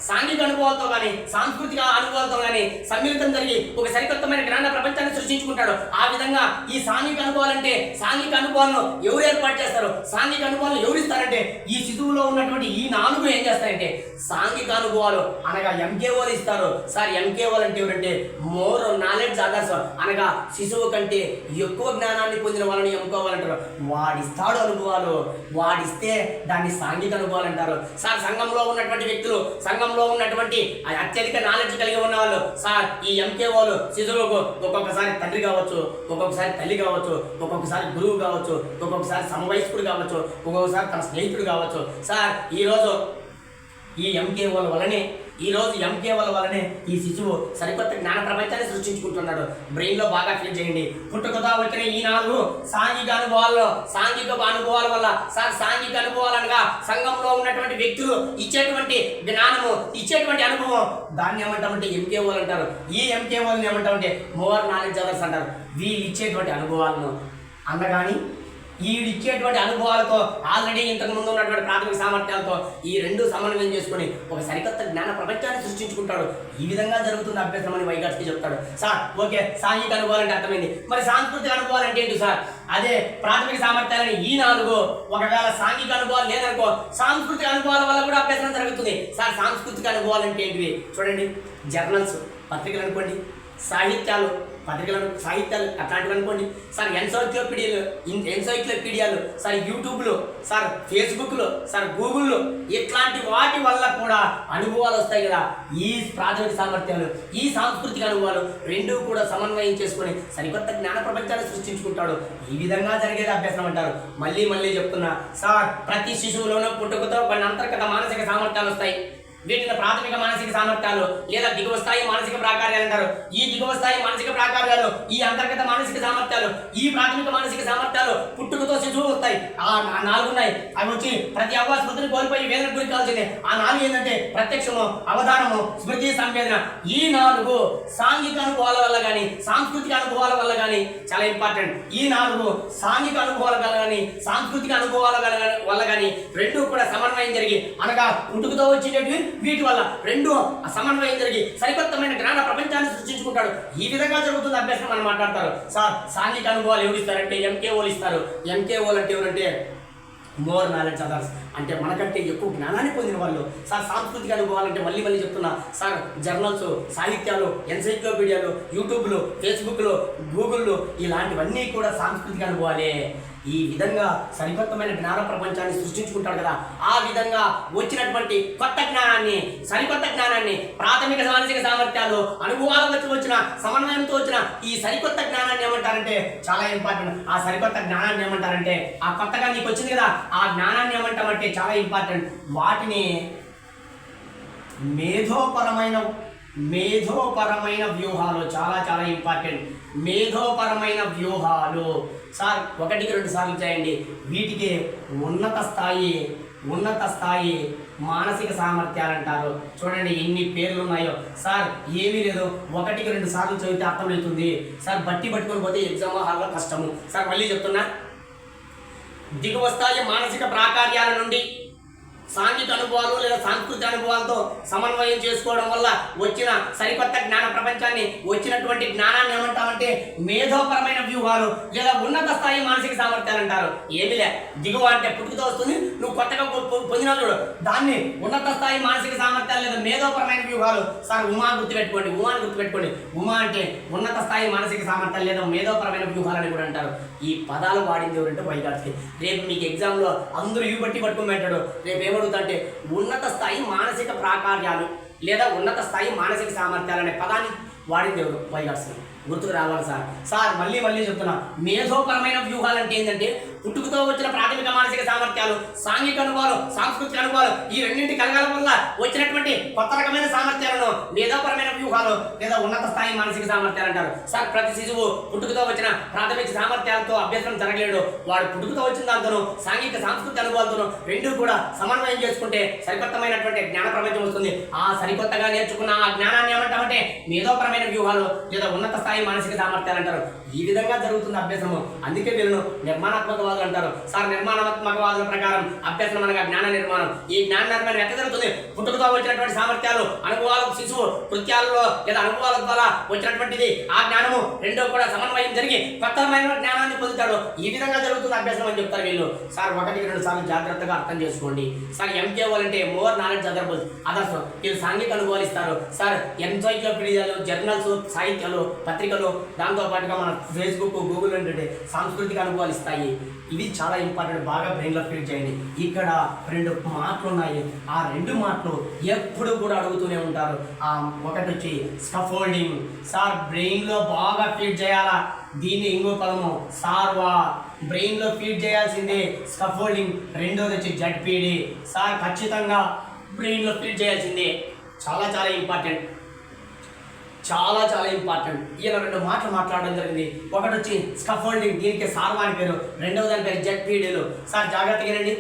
సాంఘిక అనుభవాలతో కానీ సాంస్కృతిక అనుభవాలతో కానీ సమ్మిళితం జరిగి ఒక సరికొత్తమైన జ్ఞాన ప్రపంచాన్ని సృష్టించుకుంటాడు. ఆ విధంగా ఈ సాంఘిక అనుభవాలంటే సాంఘిక అనుభవాలను ఎవరు ఏర్పాటు చేస్తారు, సాంఘిక అనుభవాలను ఎవరు ఇస్తారంటే ఈ శిశువులో ఉన్నటువంటి ఈ 4 ఏం చేస్తారంటే సాంఘిక అనుభవాలు అనగా ఎంకేఓలు ఇస్తారు సార్. ఎంకేఓలు అంటే ఎవరంటే మోర్ నాలెడ్జ్ అదర్స్ అనగా శిశువు కంటే ఎక్కువ జ్ఞానాన్ని పొందిన వాళ్ళని ఎంకోవాలంటారు. వాడిస్తాడు అనుభవాలు, వాడిస్తే దాన్ని సాంఘిక అనుభవాలు అంటారు సార్. సంఘంలో ఉన్నటువంటి వ్యక్తులు, సంఘంలో ఉన్నటువంటి అత్యధిక నాలెడ్జ్ కలిగి ఉన్న వాళ్ళు సార్, ఈ ఎంకేఓలు శిశువుకు ఒక్కొక్కసారి తండ్రి కావచ్చు, ఒక్కొక్కసారి తల్లి కావచ్చు, ఒక్కొక్కసారి గురువు కావచ్చు, ఒక్కొక్కసారి సమవయస్కుడు కావచ్చు, ఒక్కొక్కసారి తన స్నేహితుడు కావచ్చు సార్. ఈరోజు ఈ ఎంకేఓల వల్లనే ఈ శిశువు సరికొత్త జ్ఞాన ప్రపంచాన్ని సృష్టించుకుంటున్నాడు. బ్రెయిన్ లో బాగా ఫీల్ చేయండి. పుట్టుకతో వచ్చిన ఈ 4 సాంఘిక అనుభవాల వల్ల సార్. సాంఘిక అనుభవాలు అనగా సంఘంలో ఉన్నటువంటి వ్యక్తులు ఇచ్చేటువంటి జ్ఞానము, ఇచ్చేటువంటి అనుభవం, దాన్ని ఏమంటామంటే ఎంకేఓలు అంటారు. ఈ ఎంకేఓలను ఏమంటామంటే మోర్ నాలెడ్జ్ అదర్స్ అంటారు. వీళ్ళు ఇచ్చేటువంటి అనుభవాలను అనగాని ఈడిచ్చేటువంటి అనుభవాలతో ఆల్రెడీ ఇంతకు ముందు ఉన్నటువంటి ప్రాథమిక సామర్థ్యాలతో ఈ 2 సమన్వయం చేసుకుని ఒక సరికొత్త జ్ఞాన ప్రపంచాన్ని సృష్టించుకుంటాడు. ఈ విధంగా జరుగుతుంది అభ్యసనం అని వైగాట్స్కి చెప్తాడు సార్. ఓకే, సాంఘిక అనుభవాలు అంటే అర్థమైంది. మరి సాంస్కృతిక అనుభవాలు అంటే ఏంటి సార్? అదే ప్రాథమిక సామర్థ్యాలని ఈ 4 ఒకవేళ సాంఘిక అనుభవాలు లేదనుకో సాంస్కృతిక అనుభవాల వల్ల కూడా అభ్యసనం జరుగుతుంది సార్. సాంస్కృతిక అనుభవాలు అంటే ఏంటివి చూడండి. జర్నల్స్, పత్రికలు అనుకోండి, సాహిత్యాలు, సాహిత్యాలు అట్లాంటివి అనుకోండి సార్. ఎన్సైక్లోపీడియాలు సార్, యూట్యూబ్లో సార్, ఫేస్బుక్లో సార్, గూగుల్లో ఇట్లాంటి వాటి వల్ల కూడా అనుభవాలు వస్తాయి కదా. ఈ ప్రాథమిక సామర్థ్యాలు, ఈ సాంస్కృతిక అనుభవాలు రెండూ కూడా సమన్వయం చేసుకొని సరికొత్త జ్ఞాన ప్రపంచాన్ని సృష్టించుకుంటాడు. ఈ విధంగా జరిగేది అభ్యసనం అంటారు. మళ్ళీ చెప్తున్నా సార్, ప్రతి శిశువులోనూ పుట్టుకతో కొన్ని అంతర్గత మానసిక సామర్థ్యాలు వస్తాయి. వీటిని ప్రాథమిక మానసిక సామర్థ్యాలు లేదా దిగువ స్థాయి మానసిక ప్రాకార్యాలు అంటారు. ఈ దిగువ స్థాయి మానసిక ప్రాకార్యాలు, ఈ అంతర్గత మానసిక సామర్థ్యాలు, ఈ ప్రాథమిక మానసిక సామర్థ్యాలు పుట్టుకతో శిశువు వస్తాయి. ఆ 4 ఉన్నాయి. అవి వచ్చి ప్రతి అవ్వ స్మృతిని కోల్పోయి వేదన గురి కావాల్సిందే. ఆ 4 ఏంటంటే ప్రత్యక్షము, అవధానము, స్మృతి, సంవేదన. ఈ 4 సాంఘిక అనుభవాల వల్ల కానీ సాంస్కృతిక అనుభవాల వల్ల కానీ చాలా ఇంపార్టెంట్. ఈ 4 సాంఘిక అనుభవాల వల్ల కానీ సాంస్కృతిక అనుభవాల వల్ల కానీ రెండూ కూడా సమన్వయం జరిగి అనగా పుట్టుకతో వచ్చేటవి వీటి వల్ల రెండు సమన్వయం జరిగి సరికొత్తమైన జ్ఞాన ప్రపంచాన్ని సృష్టించుకుంటాడు. ఈ విధంగా జరుగుతుంది అభ్యసనం అని మాట్లాడతారు సార్. సాంఘిక అనుభవాలు ఎవరు ఇస్తారంటే ఎంకేఓలు ఇస్తారు. ఎంకేఓలు అంటే ఎవరంటే మోర్ నాలెడ్జ్ అదర్స్ అంటే మనకంటే ఎక్కువ జ్ఞానాన్ని పొందిన వాళ్ళు. సార్ సాంస్కృతిక అనుభవాలంటే మళ్ళీ చెప్తున్నా సార్, జర్నల్స్, సాహిత్యాలు, ఎన్సైక్లోపీడియాలు, యూట్యూబ్లు, ఫేస్బుక్లు, గూగుల్లో ఇలాంటివన్నీ కూడా సాంస్కృతిక అనుభవాలే. ఈ విధంగా సరికొత్తమైన జ్ఞాన ప్రపంచాన్ని సృష్టించుకుంటాడు కదా, ఆ విధంగా వచ్చినటువంటి కొత్త జ్ఞానాన్ని, సరికొత్త జ్ఞానాన్ని, ప్రాథమిక మానసిక సామర్థ్యాలు, అనుభవాలకు వచ్చిన సమన్వయంతో వచ్చిన ఈ సరికొత్త జ్ఞానాన్ని ఏమంటారంటే చాలా ఇంపార్టెంట్. ఆ సరికొత్త జ్ఞానాన్ని ఏమంటారంటే, ఆ కొత్తగా నీకు వచ్చింది కదా ఆ జ్ఞానాన్ని ఏమంటామంటే చాలా ఇంపార్టెంట్. వాటిని మేధోపరమైన వ్యూహాలు చాలా ఇంపార్టెంట్. మేధోపరమైన వ్యూహాలు సార్ 1-2 సార్లు చేయండి. వీటికి ఉన్నత స్థాయి మానసిక సామర్థ్యాలు అంటారు. చూడండి ఎన్ని పేర్లు ఉన్నాయో సార్. ఏమీ లేదు, 1-2 సార్లు చదివితే అర్థమవుతుంది సార్. పట్టుకొని పోతే ఎగ్జామ్ హాల్లో కష్టము సార్. మళ్ళీ చెప్తున్నా, దిగువ స్థాయి మానసిక ప్రాకార్యాల నుండి సాంఘిక అనుభవాలు లేదా సాంస్కృతిక అనుభవాలతో సమన్వయం చేసుకోవడం వల్ల వచ్చిన సరికొత్త జ్ఞాన ప్రపంచాన్ని, వచ్చినటువంటి జ్ఞానాన్ని ఏమంటామంటే మేధోపరమైన వ్యూహాలు లేదా ఉన్నత స్థాయి మానసిక సామర్థ్యాలు అంటారు. ఏమిలే, దిగువ అంటే పుట్టుకతో వస్తుంది, నువ్వు కొత్తగా పొందిన చూడు, దాన్ని ఉన్నత స్థాయి మానసిక సామర్థ్యాలు లేదా మేధోపరమైన వ్యూహాలు. సార్ ఉమాని గుర్తుపెట్టుకోండి. ఉమా అంటే ఉన్నత స్థాయి మానసిక సామర్థ్యాలు లేదా మేధోపరమైన వ్యూహాలు అని కూడా అంటారు. ఈ పదాలు వాడింది ఎవరంటే వైగాట్స్కి. రేపు మీకు ఎగ్జామ్లో అందరూ పట్టుకోమంటాడు. రేపు ఏమడుగుతుంటే ఉన్నత స్థాయి మానసిక ప్రాకార్యాలు లేదా ఉన్నత స్థాయి మానసిక సామర్థ్యాలు అనే పదాన్ని వాడింది ఎవరు? వైగాట్స్కి. గుర్తుకు రావాలి సార్. సార్ మళ్ళీ చెప్తున్నా, మేధోపరమైన వ్యూహాలు అంటే ఏంటంటే పుట్టుకతో వచ్చిన ప్రాథమిక మానసిక సామర్థ్యాలు, సాంఘిక అనుభవాలు, సాంస్కృతిక అనుభవాలు, ఈ రెండింటి కలగడం వల్ల వచ్చినటువంటి కొత్త రకమైన సామర్థ్యాలను మేధోపరమైన వ్యూహాలు లేదా ఉన్నత స్థాయి మానసిక సామర్థ్యాలు అంటారు. సార్ ప్రతి శిశువు పుట్టుకతో వచ్చిన ప్రాథమిక సామర్థ్యాలతో అభ్యసనం జరగలేడు. వాడు పుట్టుకతో వచ్చిన దాంతోనూ సాంఘిక సాంస్కృతిక అనుభవాలతోనూ రెండు కూడా సమన్వయం చేసుకుంటే సరికొత్తమైనటువంటి జ్ఞాన ప్రపంచం వస్తుంది. ఆ సరికొత్తగా నేర్చుకున్న ఆ జ్ఞానాన్ని ఏమంటామంటే మేధోపరమైన వ్యూహాలు లేదా ఉన్నత స్థాయి మానసిక సామర్థ్యాలు అంటారు. ఈ విధంగా జరుగుతుంది అభ్యసనము. అందుకే వీళ్ళను నిర్మాణాత్మకవాదులు అంటారు. సార్ నిర్మాణాత్మకవాదుల ప్రకారం అభ్యసనం అనగా జ్ఞాన నిర్మాణం. ఈ జ్ఞాన నిర్మాణం ఎట్లా జరుగుతుంది? పుట్టుకతో వచ్చినటువంటి సామర్థ్యాలు, అనుభవాలు, శిశువు కృత్యాలలో లేదా అనుభవాల ద్వారా వచ్చినటువంటిది ఆ జ్ఞానము రెండో కూడా సమన్వయం జరిగి కొత్తమైన జ్ఞానాన్ని పొందుతాడు. ఈ విధంగా జరుగుతుంది అభ్యసనం అని చెప్తారు వీళ్ళు. సార్ 1-2 సార్లు జాగ్రత్తగా అర్థం చేసుకోండి. సార్ MKO అంటే మోర్ నాలెడ్జ్ అదర్స్. వీళ్ళు సాంఘిక అనుభవాలు ఇస్తారు. సార్ ఎన్సైక్లోపీడియాలు, జర్నల్స్, సాహిత్యాలు, పత్రికలు, దాంతో పాటుగా మన ఫేస్బుక్, గూగుల్ అంటే సాంస్కృతిక అనుభవాలు ఇస్తాయి. ఇవి చాలా ఇంపార్టెంట్. బాగా బ్రెయిన్లో ఫీడ్ చేయండి. ఇక్కడ 2 మాటలు ఉన్నాయి. ఆ 2 మాటలు ఎప్పుడు కూడా అడుగుతూనే ఉంటారు. ఒకటి వచ్చి స్కఫోల్డింగ్. సార్ బ్రెయిన్లో బాగా ఫీడ్ చేయాలా. దీన్ని ఇంకో పదము సార్వా. బ్రెయిన్లో ఫీడ్ చేయాల్సిందే స్కఫోల్డింగ్. రెండోది వచ్చి ZPD. సార్ ఖచ్చితంగా బ్రెయిన్లో ఫీడ్ చేయాల్సిందే. చాలా ఇంపార్టెంట్. చాలా ఇంపార్టెంట్. ఈయన 2 మాటలు మాట్లాడడం జరిగింది. ఒకటి వచ్చి స్కఫోల్డింగ్, దీనికి సార్వా అని పేరు. రెండవ దాని పేరు ZPDలు. సార్ జాగ్రత్తగా రండి.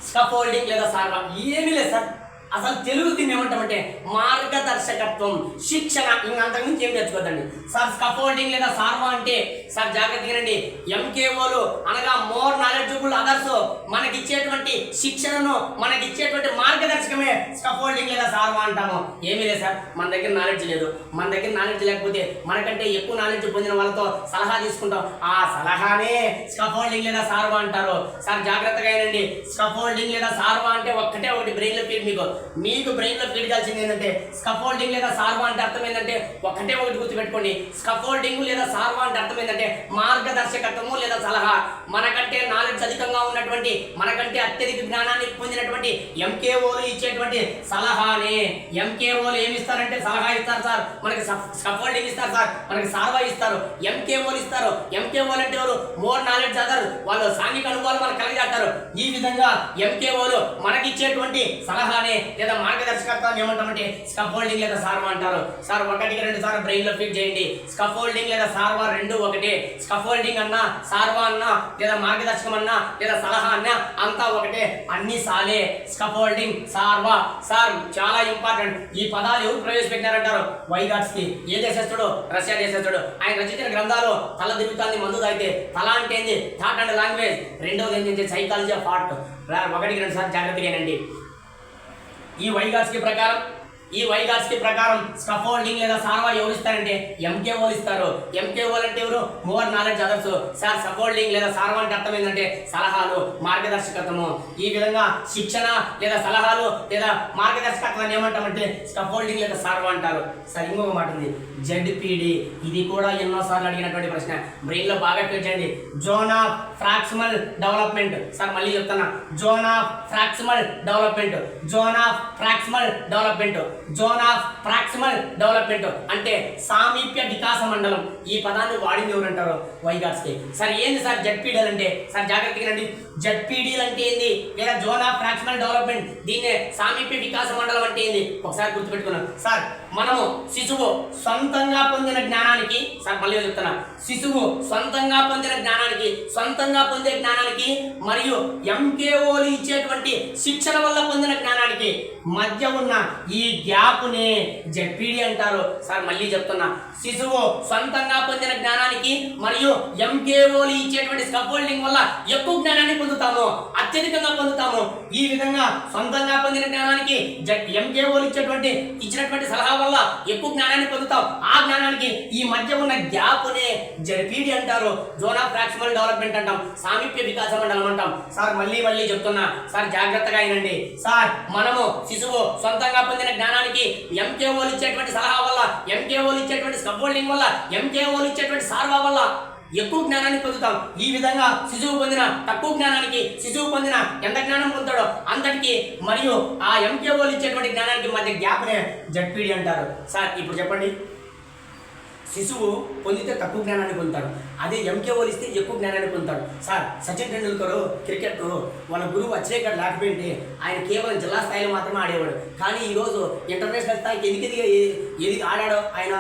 స్కఫోల్డింగ్ లేదా సార్వా ఏమీ లేదు సార్. అసలు తెలుగు దీన్ని ఏమంటామంటే మార్గదర్శకత్వం, శిక్షణ. ఇంకా అంతకుమించి ఏం నేర్చుకోదండి సార్. స్కఫోల్డింగ్ లేదా సార్వా అంటే సార్ జాగ్రత్తగా రండి. MKOలు అనగా మోర్ నాలెడ్జబుల్ అదర్స్ మనకిచ్చేటువంటి శిక్షణను, మనకిచ్చేటువంటి మార్గదర్శకమే స్కఫోల్డింగ్ లేదా సార్వా అంటాము. ఏమీ లేదు సార్, మన దగ్గర నాలెడ్జ్ లేదు. మన దగ్గర నాలెడ్జ్ లేకపోతే మనకంటే ఎక్కువ నాలెడ్జ్ పొందిన వాళ్ళతో సలహా తీసుకుంటాం. ఆ సలహానే స్కఫోల్డింగ్ లేదా సార్వా అంటారు. సార్ జాగ్రత్తగా రండి. స్కఫోల్డింగ్ లేదా సార్వా అంటే ఒకటి బ్రెయిన్లో ఫీడ్. మీకు బ్రెయిన్లో ఫీడ్ కాల్సింది ఏంటంటే స్కఫోల్డింగ్ లేదా సార్వా అంటే అర్థం ఏంటంటే ఒకటి గుర్తుపెట్టుకోండి. స్కఫోల్డింగ్ లేదా సార్వా అంటే అర్థం ఏంటంటే మార్గదర్శకత్వము లేదా సలహా. మనకంటే నాలెడ్జ్ అధికంగా ఉన్నటువంటి, మనకంటే అత్యధిక జ్ఞానాన్ని పొందినటువంటి MKOలు ఇచ్చేటువంటి సలహానే. MKOలు ఏమి ఇస్తారంటే సలహా ఇస్తారు సార్. మనకి స్కఫోల్డింగ్ ఇస్తారు సార్. మనకి సార్వా ఇస్తారు. MKOలు ఇస్తారు. MKOలు అంటే ఎవరు? More knowledge other. వాళ్ళు సాంఘిక అనుభవాలు మనకు కలిగారు. ఈ విధంగా MKOలు మనకిచ్చేటువంటి సలహానే లేదా మార్గదర్శకత్వాన్ని ఏమంటామంటే స్కఫోల్డింగ్ లేదా సార్వా అంటారు. సార్ 1-2 సార్లు బ్రెయిన్లో ఫీడ్ చేయండి. స్కఫోల్డింగ్ లేదా సార్వా రెండు ఒకటే. స్కఫోల్డింగ్ అన్నా, సార్వా అన్నా, లేదా మార్గదర్శకం అన్నా, లేదా సలహా అన్నా అంతా ఒకటే. అన్ని సాలే. స్కఫోల్డింగ్, సార్వా. సార్ చాలా ఇంపార్టెంట్. ఈ పదాలు ఎవరు ప్రవేశపెట్టినారంటారు? వైగాట్స్కి. ఏ దేశస్తుడు? రష్యా దేశస్తుడు. ఆయన రచించిన గ్రంథాలు తల దిగుతాన్ని మందు తాగితే, తల అంటే ఏంది? Thought and language. రెండవది ఏంటంటే సైకాలజీ ఆఫ్ హార్ట్. 1-2 సార్లు జాగ్రత్తగానండి. ఈ వైగాట్స్కి ప్రకారం ఈ వైగాట్స్కి ప్రకారం స్కఫోల్డింగ్ లేదా సార్వా ఎవరు ఇస్తారంటే ఎంకేఓలు ఇస్తారు. ఎంకేఓలు అంటే ఎవరు? More knowledge others. Sir scaffolding లేదా సార్వా అంటే అర్థం ఏంటంటే సలహాలు, మార్గదర్శకత్వము. ఈ విధంగా శిక్షణ లేదా సలహాలు లేదా మార్గదర్శకత్వాన్ని ఏమంటామంటే స్కఫోల్డింగ్ లేదా సార్వా అంటారు. సార్ ఇంకొక మాట ఉంది, జెడ్పీడి. ఇది కూడా ఎన్నోసార్లు అడిగినటువంటి ప్రశ్న, బ్రెయిన్ లో బాగా పెట్టండి. Zone of proximal development. Sir మళ్ళీ చెప్తున్నా, zone of proximal development, zone of proximal development, zone of proximal development అంటే సామీప్య వికాస మండలం. ఈ పదాన్ని వాడింది ఎవరంటారు? వైగాట్స్కి. సార్ ఏంది సార్ జెడ్పీడీలు అంటే? సార్ జాగ్రత్తగా రండి, జెడ్పీడీలు అంటే ఏంది లేదా జోన్ ఆఫ్ ప్రాక్సిమల్ డెవలప్మెంట్, దీన్నే సామీప్య వికాస మండలం అంటే ఏంది ఒకసారి గుర్తుపెట్టుకున్నాం. సార్ మనము శిశువు సొంతంగా పొందిన జ్ఞానానికి, సార్ మళ్ళీ చెప్తున్నా, శిశువు సొంతంగా పొందిన జ్ఞానానికి, సొంతంగా పొందే జ్ఞానానికి మరియు ఎంకేఓలు ఇచ్చేటువంటి శిక్షణ వల్ల పొందిన జ్ఞానానికి మధ్య ఉన్న ఈ గ్యాప్నే జెడ్పీడీ అంటారు. సార్ మళ్ళీ చెప్తున్నా, శిశువు సొంతంగా పొందిన జ్ఞానానికి మరియు ఎంకేఓలు ఇచ్చేటువంటి స్కఫోల్డింగ్ వల్ల ఎక్కువ జ్ఞానాన్ని పొందుతాము, అత్యధికంగా పొందుతాము. ఈ విధంగా సొంతంగా పొందిన జ్ఞానానికి ఎంకేఓలు ఇచ్చినటువంటి సలహా వల్ల ఎక్కువ జ్ఞానాన్ని పొందుతాం. ఆ జ్ఞానానికి ఈ మధ్య ఉన్న గ్యాప్నే జెడ్పీడీ అంటారు. జోన్ ఆఫ్ ప్రాక్సిమల్ డెవలప్మెంట్ అంటాం, సామీప్య వికాస మండలం అంటాం. సార్ మళ్ళీ చెప్తున్నా, సార్ జాగ్రత్తగా అయినండి. సార్ మనము శిశువు సొంతంగా పొందిన జ్ఞానానికి ఎంకేఓలు ఇచ్చేటువంటి సలహా వల్ల, ఎంకేఓలు ఇచ్చేటువంటి స్కఫోల్డింగ్ వల్ల, ఎంకేఓలు ఇచ్చేటువంటి సార్వా వల్ల ఎక్కువ జ్ఞానాన్ని పొందుతాం. ఈ విధంగా శిశువు పొందిన తక్కువ జ్ఞానానికి, శిశువు పొందిన ఎంత జ్ఞానం పొందుతాడో అంతటికి మరియు ఆ ఎంకేఓలు ఇచ్చేటువంటి జ్ఞానానికి మధ్య గ్యాప్నే జెడ్పీడీ అంటారు. సార్ ఇప్పుడు చెప్పండి, శిశువు పొందితే తక్కువ జ్ఞానాన్ని పొందుతాడు, అదే ఎంకేఓలు ఇస్తే ఎక్కువ జ్ఞానాన్ని పొందుతాడు. సార్ సచిన్ టెండూల్కర్ క్రికెట్ వాళ్ళ గురువు వచ్చేకాడు లేకపోయింటే ఆయన కేవలం జిల్లా స్థాయిలో మాత్రమే ఆడేవాడు. కానీ ఈరోజు ఇంటర్నేషనల్ స్థాయికి ఎదిగి ఆడాడో ఆయన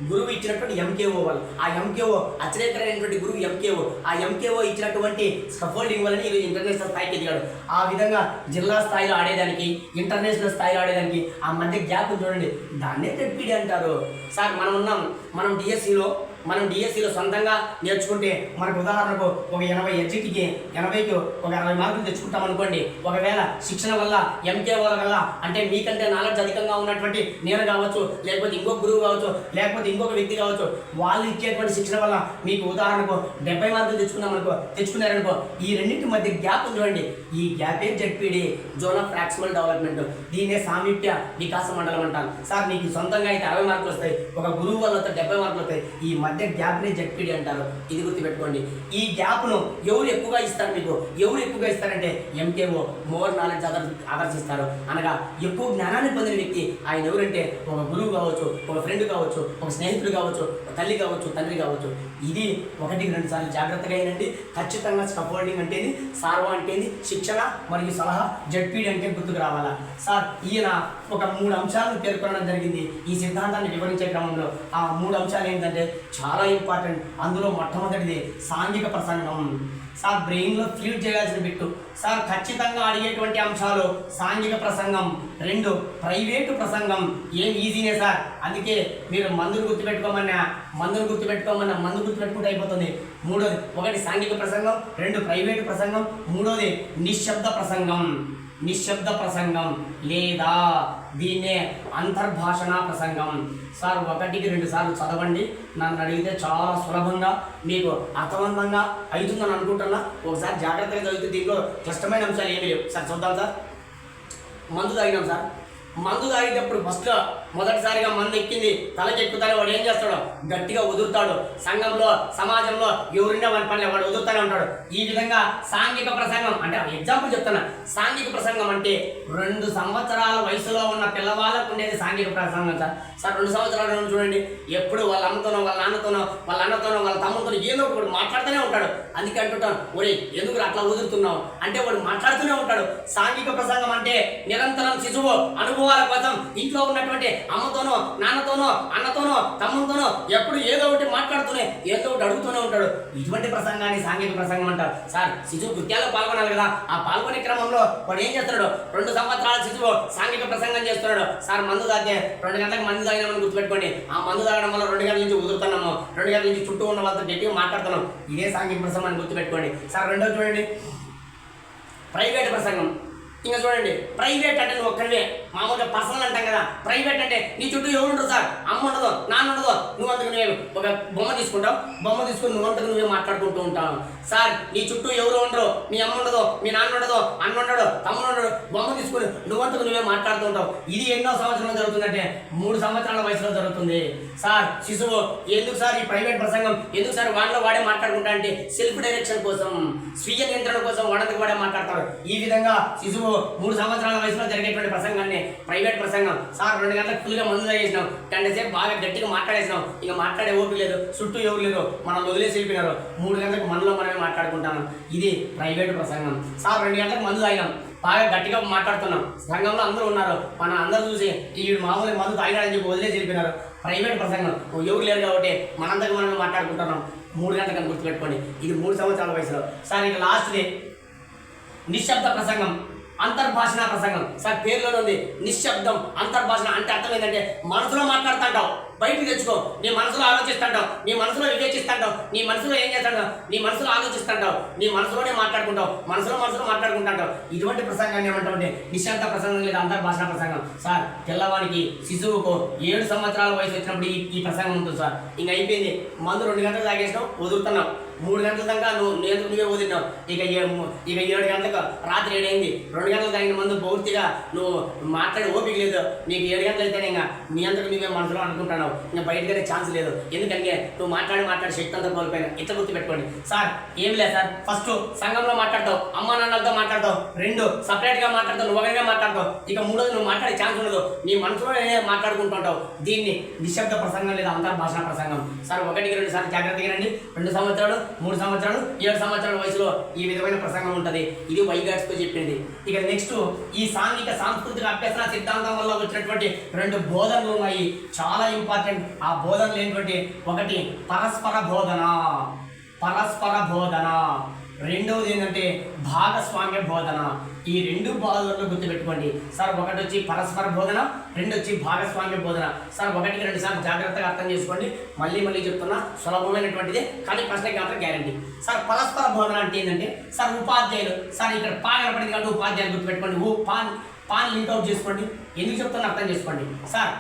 గురువు ఇచ్చినటువంటి ఎంకేఓ వల్ల. ఆ ఎంకేఓ అచ్చరేకర్ అయినటువంటి గురువు ఎంకేఓ, ఆ ఎంకేఓ ఇచ్చినటువంటి స్కఫోల్డింగ్ వల్ల ఈరోజు ఇంటర్నేషనల్ స్థాయికి ఎదిగాడు. ఆ విధంగా జిల్లా స్థాయిలో ఆడేదానికి, ఇంటర్నేషనల్ స్థాయిలో ఆడేదానికి ఆ మధ్య గ్యాప్ చూడండి, దాన్నే జెడ్పీడీ అంటారు. సార్ మనం డిఎస్సిలో సొంతంగా నేర్చుకుంటే మనకు ఉదాహరణకు ఒక 80 ఎడ్జిట్కి 80కి ఒక 60 మార్కులు తెచ్చుకుంటాం అనుకోండి. ఒకవేళ శిక్షణ వల్ల ఎంకేఓల వల్ల అంటే మీకంటే నాలెడ్జ్ అధికంగా ఉన్నటువంటి నేను కావచ్చు, లేకపోతే ఇంకొక గురువు కావచ్చు, లేకపోతే ఇంకొక వ్యక్తి కావచ్చు, వాళ్ళు ఇచ్చేటువంటి శిక్షణ వల్ల మీకు ఉదాహరణకు 70 మార్కులు తెచ్చుకున్నారనుకో, ఈ రెండింటి మధ్య గ్యాప్ చూడండి, ఈ గ్యాపే జెడ్పీడీ, జోన్ ఆఫ్ ప్రాక్సిమల్ డెవలప్మెంట్. దీన్నే సామీప్య వికాస మండలం అంటారు. సార్ మీకు సొంతంగా అయితే 60 మార్కులు వస్తాయి, ఒక గురువు వల్ల 70 మార్కులు వస్తాయి, ఈ మధ్య గ్యాప్ని జెడ్పీడీ అంటారు. ఇది గుర్తుపెట్టుకోండి. ఈ గ్యాప్ను ఎవరు ఎక్కువగా ఇస్తారు? మీకు ఎవరు ఎక్కువగా ఇస్తారంటే ఎంకేఓ, మోర్ నాలెడ్జ్ అదర్స్ ఇస్తారు. అనగా ఎక్కువ జ్ఞానాన్ని పొందిన వ్యక్తి ఆయన ఎవరంటే ఒక గురువు కావచ్చు, ఒక ఫ్రెండ్ కావచ్చు, ఒక స్నేహితుడు కావచ్చు, ఒక తల్లి కావచ్చు, తండ్రి కావచ్చు. ఇది 1-2 సార్లు జాగ్రత్తగా అయినండి. ఖచ్చితంగా స్కఫోల్డింగ్ అంటేది, సార్వా అంటేది శిక్షణ మరియు సలహా, జెడ్పీడీ అంటే గుర్తుకు రావాలా. సార్ ఈయన ఒక 3 అంశాలను పేర్కొనడం జరిగింది ఈ సిద్ధాంతాన్ని వివరించే క్రమంలో. ఆ 3 అంశాలు ఏంటంటే చాలా ఇంపార్టెంట్. అందులో మొట్టమొదటిది సాంఘిక ప్రసంగం. సార్ బ్రెయిన్లో ఫీడ్ చేయాల్సిన బిట్టు. సార్ ఖచ్చితంగా అడిగేటువంటి అంశాలు సాంఘిక ప్రసంగం. 2 ప్రైవేటు ప్రసంగం. ఏం ఈజీనే సార్, అందుకే మీరు మందులు గుర్తుపెట్టుకుంటే అయిపోతుంది. 3వది 1 సాంఘిక ప్రసంగం, 2 ప్రైవేటు ప్రసంగం, 3వది నిశ్శబ్ద ప్రసంగం లేదా దీన్నే అంతర్భాషణ ప్రసంగం. సార్ 1-2 సార్లు చదవండి, నన్ను అడిగితే చాలా సులభంగా మీకు అర్థవంతంగా అవుతుందని అనుకుంటున్నా. ఒకసారి జాగ్రత్తగా చదివితే దీంట్లో క్లిష్టమైన అంశాలు ఏమి లేవు. సార్ చూద్దాం. సార్ మందు తాగినాం. సార్ మందు తాగేటప్పుడు మొదటిసారిగా మందు ఎక్కింది, తలకి ఎక్కుతానే వాడు ఏం చేస్తాడు? గట్టిగా వదులుతాడు. సంఘంలో, సమాజంలో ఎవరినా వాడి పనిలో వాడు వదులుతూనే ఉంటాడు. ఈ విధంగా సాంఘిక ప్రసంగం అంటే ఎగ్జాంపుల్ చెప్తున్నా. సాంఘిక ప్రసంగం అంటే 2 సంవత్సరాల వయసులో ఉన్న పిల్లవాళ్ళకు ఉండేది సాంఘిక ప్రసంగం. సార్ 2 సంవత్సరాల నుండి చూడండి, ఎప్పుడు వాళ్ళ అమ్మతోనో, వాళ్ళ నాన్నతోనో, వాళ్ళ అన్నతోనో, వాళ్ళ తమ్ముతోనో ఏదో ఒకటి మాట్లాడుతూనే ఉంటాడు. అందుకే అంటుంటాను, ఒరే ఎందుకు అట్లా వదులుతున్నావు అంటే వాడు మాట్లాడుతూనే ఉంటాడు. సాంఘిక ప్రసంగం అంటే నిరంతరం శిశువు అనుభవాల కోసం ఇంట్లో ఉన్నటువంటి అమ్మతోనో, నాన్నతోనో, అన్నతోనో, తమ్ముతోనో ఎప్పుడు ఏదో ఒకటి మాట్లాడుతూనే ఏదో ఒకటి అడుగుతూనే ఉంటాడు. ఇటువంటి ప్రసంగాన్ని సాంఘిక ప్రసంగం అంటారు. సార్ శిశువు కృత్యాల్లో పాల్గొనాలి కదా, ఆ పాల్గొనే క్రమంలో వాడు ఏం చేస్తున్నాడు? 2 సంవత్సరాల శిశువు సాంఘిక ప్రసంగం చేస్తున్నాడు. సార్ మందు తాగితే 2 గంటలకు మందు తాగినామని గుర్తుపెట్టుకోండి. ఆ మందు తాగడం వల్ల 2 గంటల నుంచి వదులుతున్నాము, 2 గంటల నుంచి చుట్టూ ఉన్న వాళ్ళతో గట్టిగా మాట్లాడుతున్నాం. ఇదే సాంఘిక ప్రసంగం అని గుర్తుపెట్టుకోండి. సార్ 2వ చూడండి, ప్రైవేట్ ప్రసంగం. ఇంకా చూడండి, ప్రైవేట్ అంటే నువ్వు ఒక్కరివే. మామూలుగా పర్సనల్ అంటాం కదా. ప్రైవేట్ అంటే నీ చుట్టూ ఎవరు ఉండరు సార్, అమ్మ ఉండదు, నాన్న ఉండదు, నువ్వు అంతకు నువ్వే ఒక బొమ్మ తీసుకుంటావు, బొమ్మ తీసుకుని నువ్వు అంతకు నువ్వే మాట్లాడుకుంటూ ఉంటావు. సార్ నీ చుట్టూ ఎవరు ఉండరు, మీ అమ్మ ఉండదు, మీ నాన్న ఉండదు, అన్న ఉండడు, తమ్ముడు ఉండడు, బొమ్మ తీసుకుని నువ్వంతకు నువ్వే మాట్లాడుతూ ఉంటావు. ఇది ఎన్నో సంవత్సరాలు జరుగుతుందంటే 3 సంవత్సరాల వయసులో జరుగుతుంది. సార్ శిశువు ఎందుకు సార్ ఈ ప్రైవేట్ ప్రసంగం ఎందుకు సార్ వాడిలో వాడే మాట్లాడుకుంటా అంటే సెల్ఫ్ డైరెక్షన్ కోసం, స్వీయ నియంత్రణ కోసం వాడంతకు వాడే మాట్లాడతారు. ఈ విధంగా శిశువు 3 సంవత్సరాల వయసులో జరిగేటువంటి ప్రసంగాన్ని ప్రైవేట్ ప్రసంగం. సార్ 2 గంటలకు ఫుల్గా మందు తాగేసినాం, గంట సేపు బాగా గట్టిగా మాట్లాడేసినాం, ఇక మాట్లాడే ఓపిక లేదు, చుట్టూ ఎవరు లేదు, మనం వదిలేసి వెళ్ళిపోయినారు. 3 గంటలకు మనలో మనమే మాట్లాడుకుంటాను. ఇది ప్రైవేట్ ప్రసంగం. సార్ 2 గంటలకు మందు తాగినాం, బాగా గట్టిగా మాట్లాడుతున్నాం, సంఘంలో అందరూ ఉన్నారు, మన అందరూ చూసి ఈ మామూలు మందు తాగినాడని చెప్పి వదిలేసి వెళ్ళిపోయినారు. ప్రైవేట్ ప్రసంగం, ఎవరు లేరు కాబట్టి మనందరికి మనమే మాట్లాడుకుంటున్నాం. 3 గంటలకు గుర్తుపెట్టుకోండి, ఇది 3 సంవత్సరాల వయసులో. సార్ ఇక లాస్ట్ది నిశ్శబ్ద ప్రసంగం, అంతర్భాషణ ప్రసంగం. సార్ పేరులోనే ఉంది నిశ్శబ్దం, అంతర్భాషణ. అంటే అర్థం ఏంటంటే మనసులో మాట్లాడుతుంటావు, బయటికి తెచ్చుకో, నీ మనసులో ఆలోచిస్తుంటావు, నీ మనసులో వివేచిస్తుంటావు, నీ మనసులో ఏం చేస్తుంటావు, నీ మనసులో ఆలోచిస్తుంటావు, నీ మనసులోనే మాట్లాడుకుంటావు, మనసులో మాట్లాడుకుంటావు. ఇటువంటి ప్రసంగాన్ని ఏమంటామంటే నిశ్శబ్ద ప్రసంగం లేదా అంతర్భాషణ ప్రసంగం. సార్ పిల్లవానికి శిశువుకు 7 సంవత్సరాల వయసు వచ్చినప్పుడు ఈ ప్రసంగం ఉంటుంది సార్. ఇంక అయిపోయింది, మందు 2 గంటలు తాగేసినావు, వదులుతున్నావు, 3 గంటల దాకా నువ్వే వదిలినావు. ఇక 7 గంటలకు రాత్రి 7 అయింది, 2 గంటలు తాగిన మందు పూర్తిగా నువ్వు మాట్లాడే ఓపిక లేదు, నీకు 7 గంటలు అయితేనే ఇంకా నీ అంతకు నువ్వే మనసులో అనుకుంటున్నావు, ఇంకా బయటకు ఛాన్స్ లేదు. ఎందుకంటే నువ్వు మాట్లాడే శక్తి అంతా కోల్పోయినా. ఇట్లా గుర్తుపెట్టుకోండి సార్. ఏం లేదు సార్, ఫస్ట్ సంఘంలో మాట్లాడతావు, అమ్మా నాన్నలతో మాట్లాడతావు, 2 సపరేట్గా మాట్లాడతావు, నువ్వు ఒకరిగా మాట్లాడతావు, ఇక 3వది నువ్వు మాట్లాడే ఛాన్స్ ఉండదు, నీ మనసులోనే మాట్లాడుకుంటుంటావు. దీన్ని నిశ్శబ్ద ప్రసంగం లేదా అంతర్భాషణ ప్రసంగం. సార్ 1కి 2 సార్లు జాగ్రత్తగా రండి. 2 సంవత్సరాలు, 3 సంవత్సరాలు, 7 సంవత్సరాల వయసులో ఈ విధమైన ప్రసంగం ఉంటుంది. ఇది వైగాట్స్తో చెప్పింది. ఇక నెక్స్ట్ ఈ సాంఘిక సాంస్కృతిక అభ్యసన సిద్ధాంతం వల్ల వచ్చినటువంటి 2 బోధనలు ఉన్నాయి, చాలా ఇంపార్టెంట్. ఆ బోధనలు ఏంటంటే, ఒకటి పరస్పర బోధన, రెండవది ఏంటంటే భాగస్వామ్య బోధన. ఈ 2 బోధనలు గుర్తుపెట్టుకోండి సార్. ఒకటి వచ్చి పరస్పర బోధన, 2 వచ్చి భాగస్వామ్య బోధన. సార్ 1కి 2 సార్లు జాగ్రత్తగా అర్థం చేసుకోండి. మళ్ళీ చెప్తున్నా, సులభమైనటువంటిదే కానీ ప్రశ్నకి మాత్రం గ్యారంటీ. సార్ పరస్పర బోధన అంటే ఏంటంటే సార్ ఉపాధ్యాయులు, సార్ ఇక్కడ కనపడింది కాబట్టి ఉపాధ్యాయులు గుర్తుపెట్టుకోండి. పాన్ లింక్ అవుట్ చేసుకోండి. ఎందుకు చెప్తున్నా అర్థం చేసుకోండి సార్.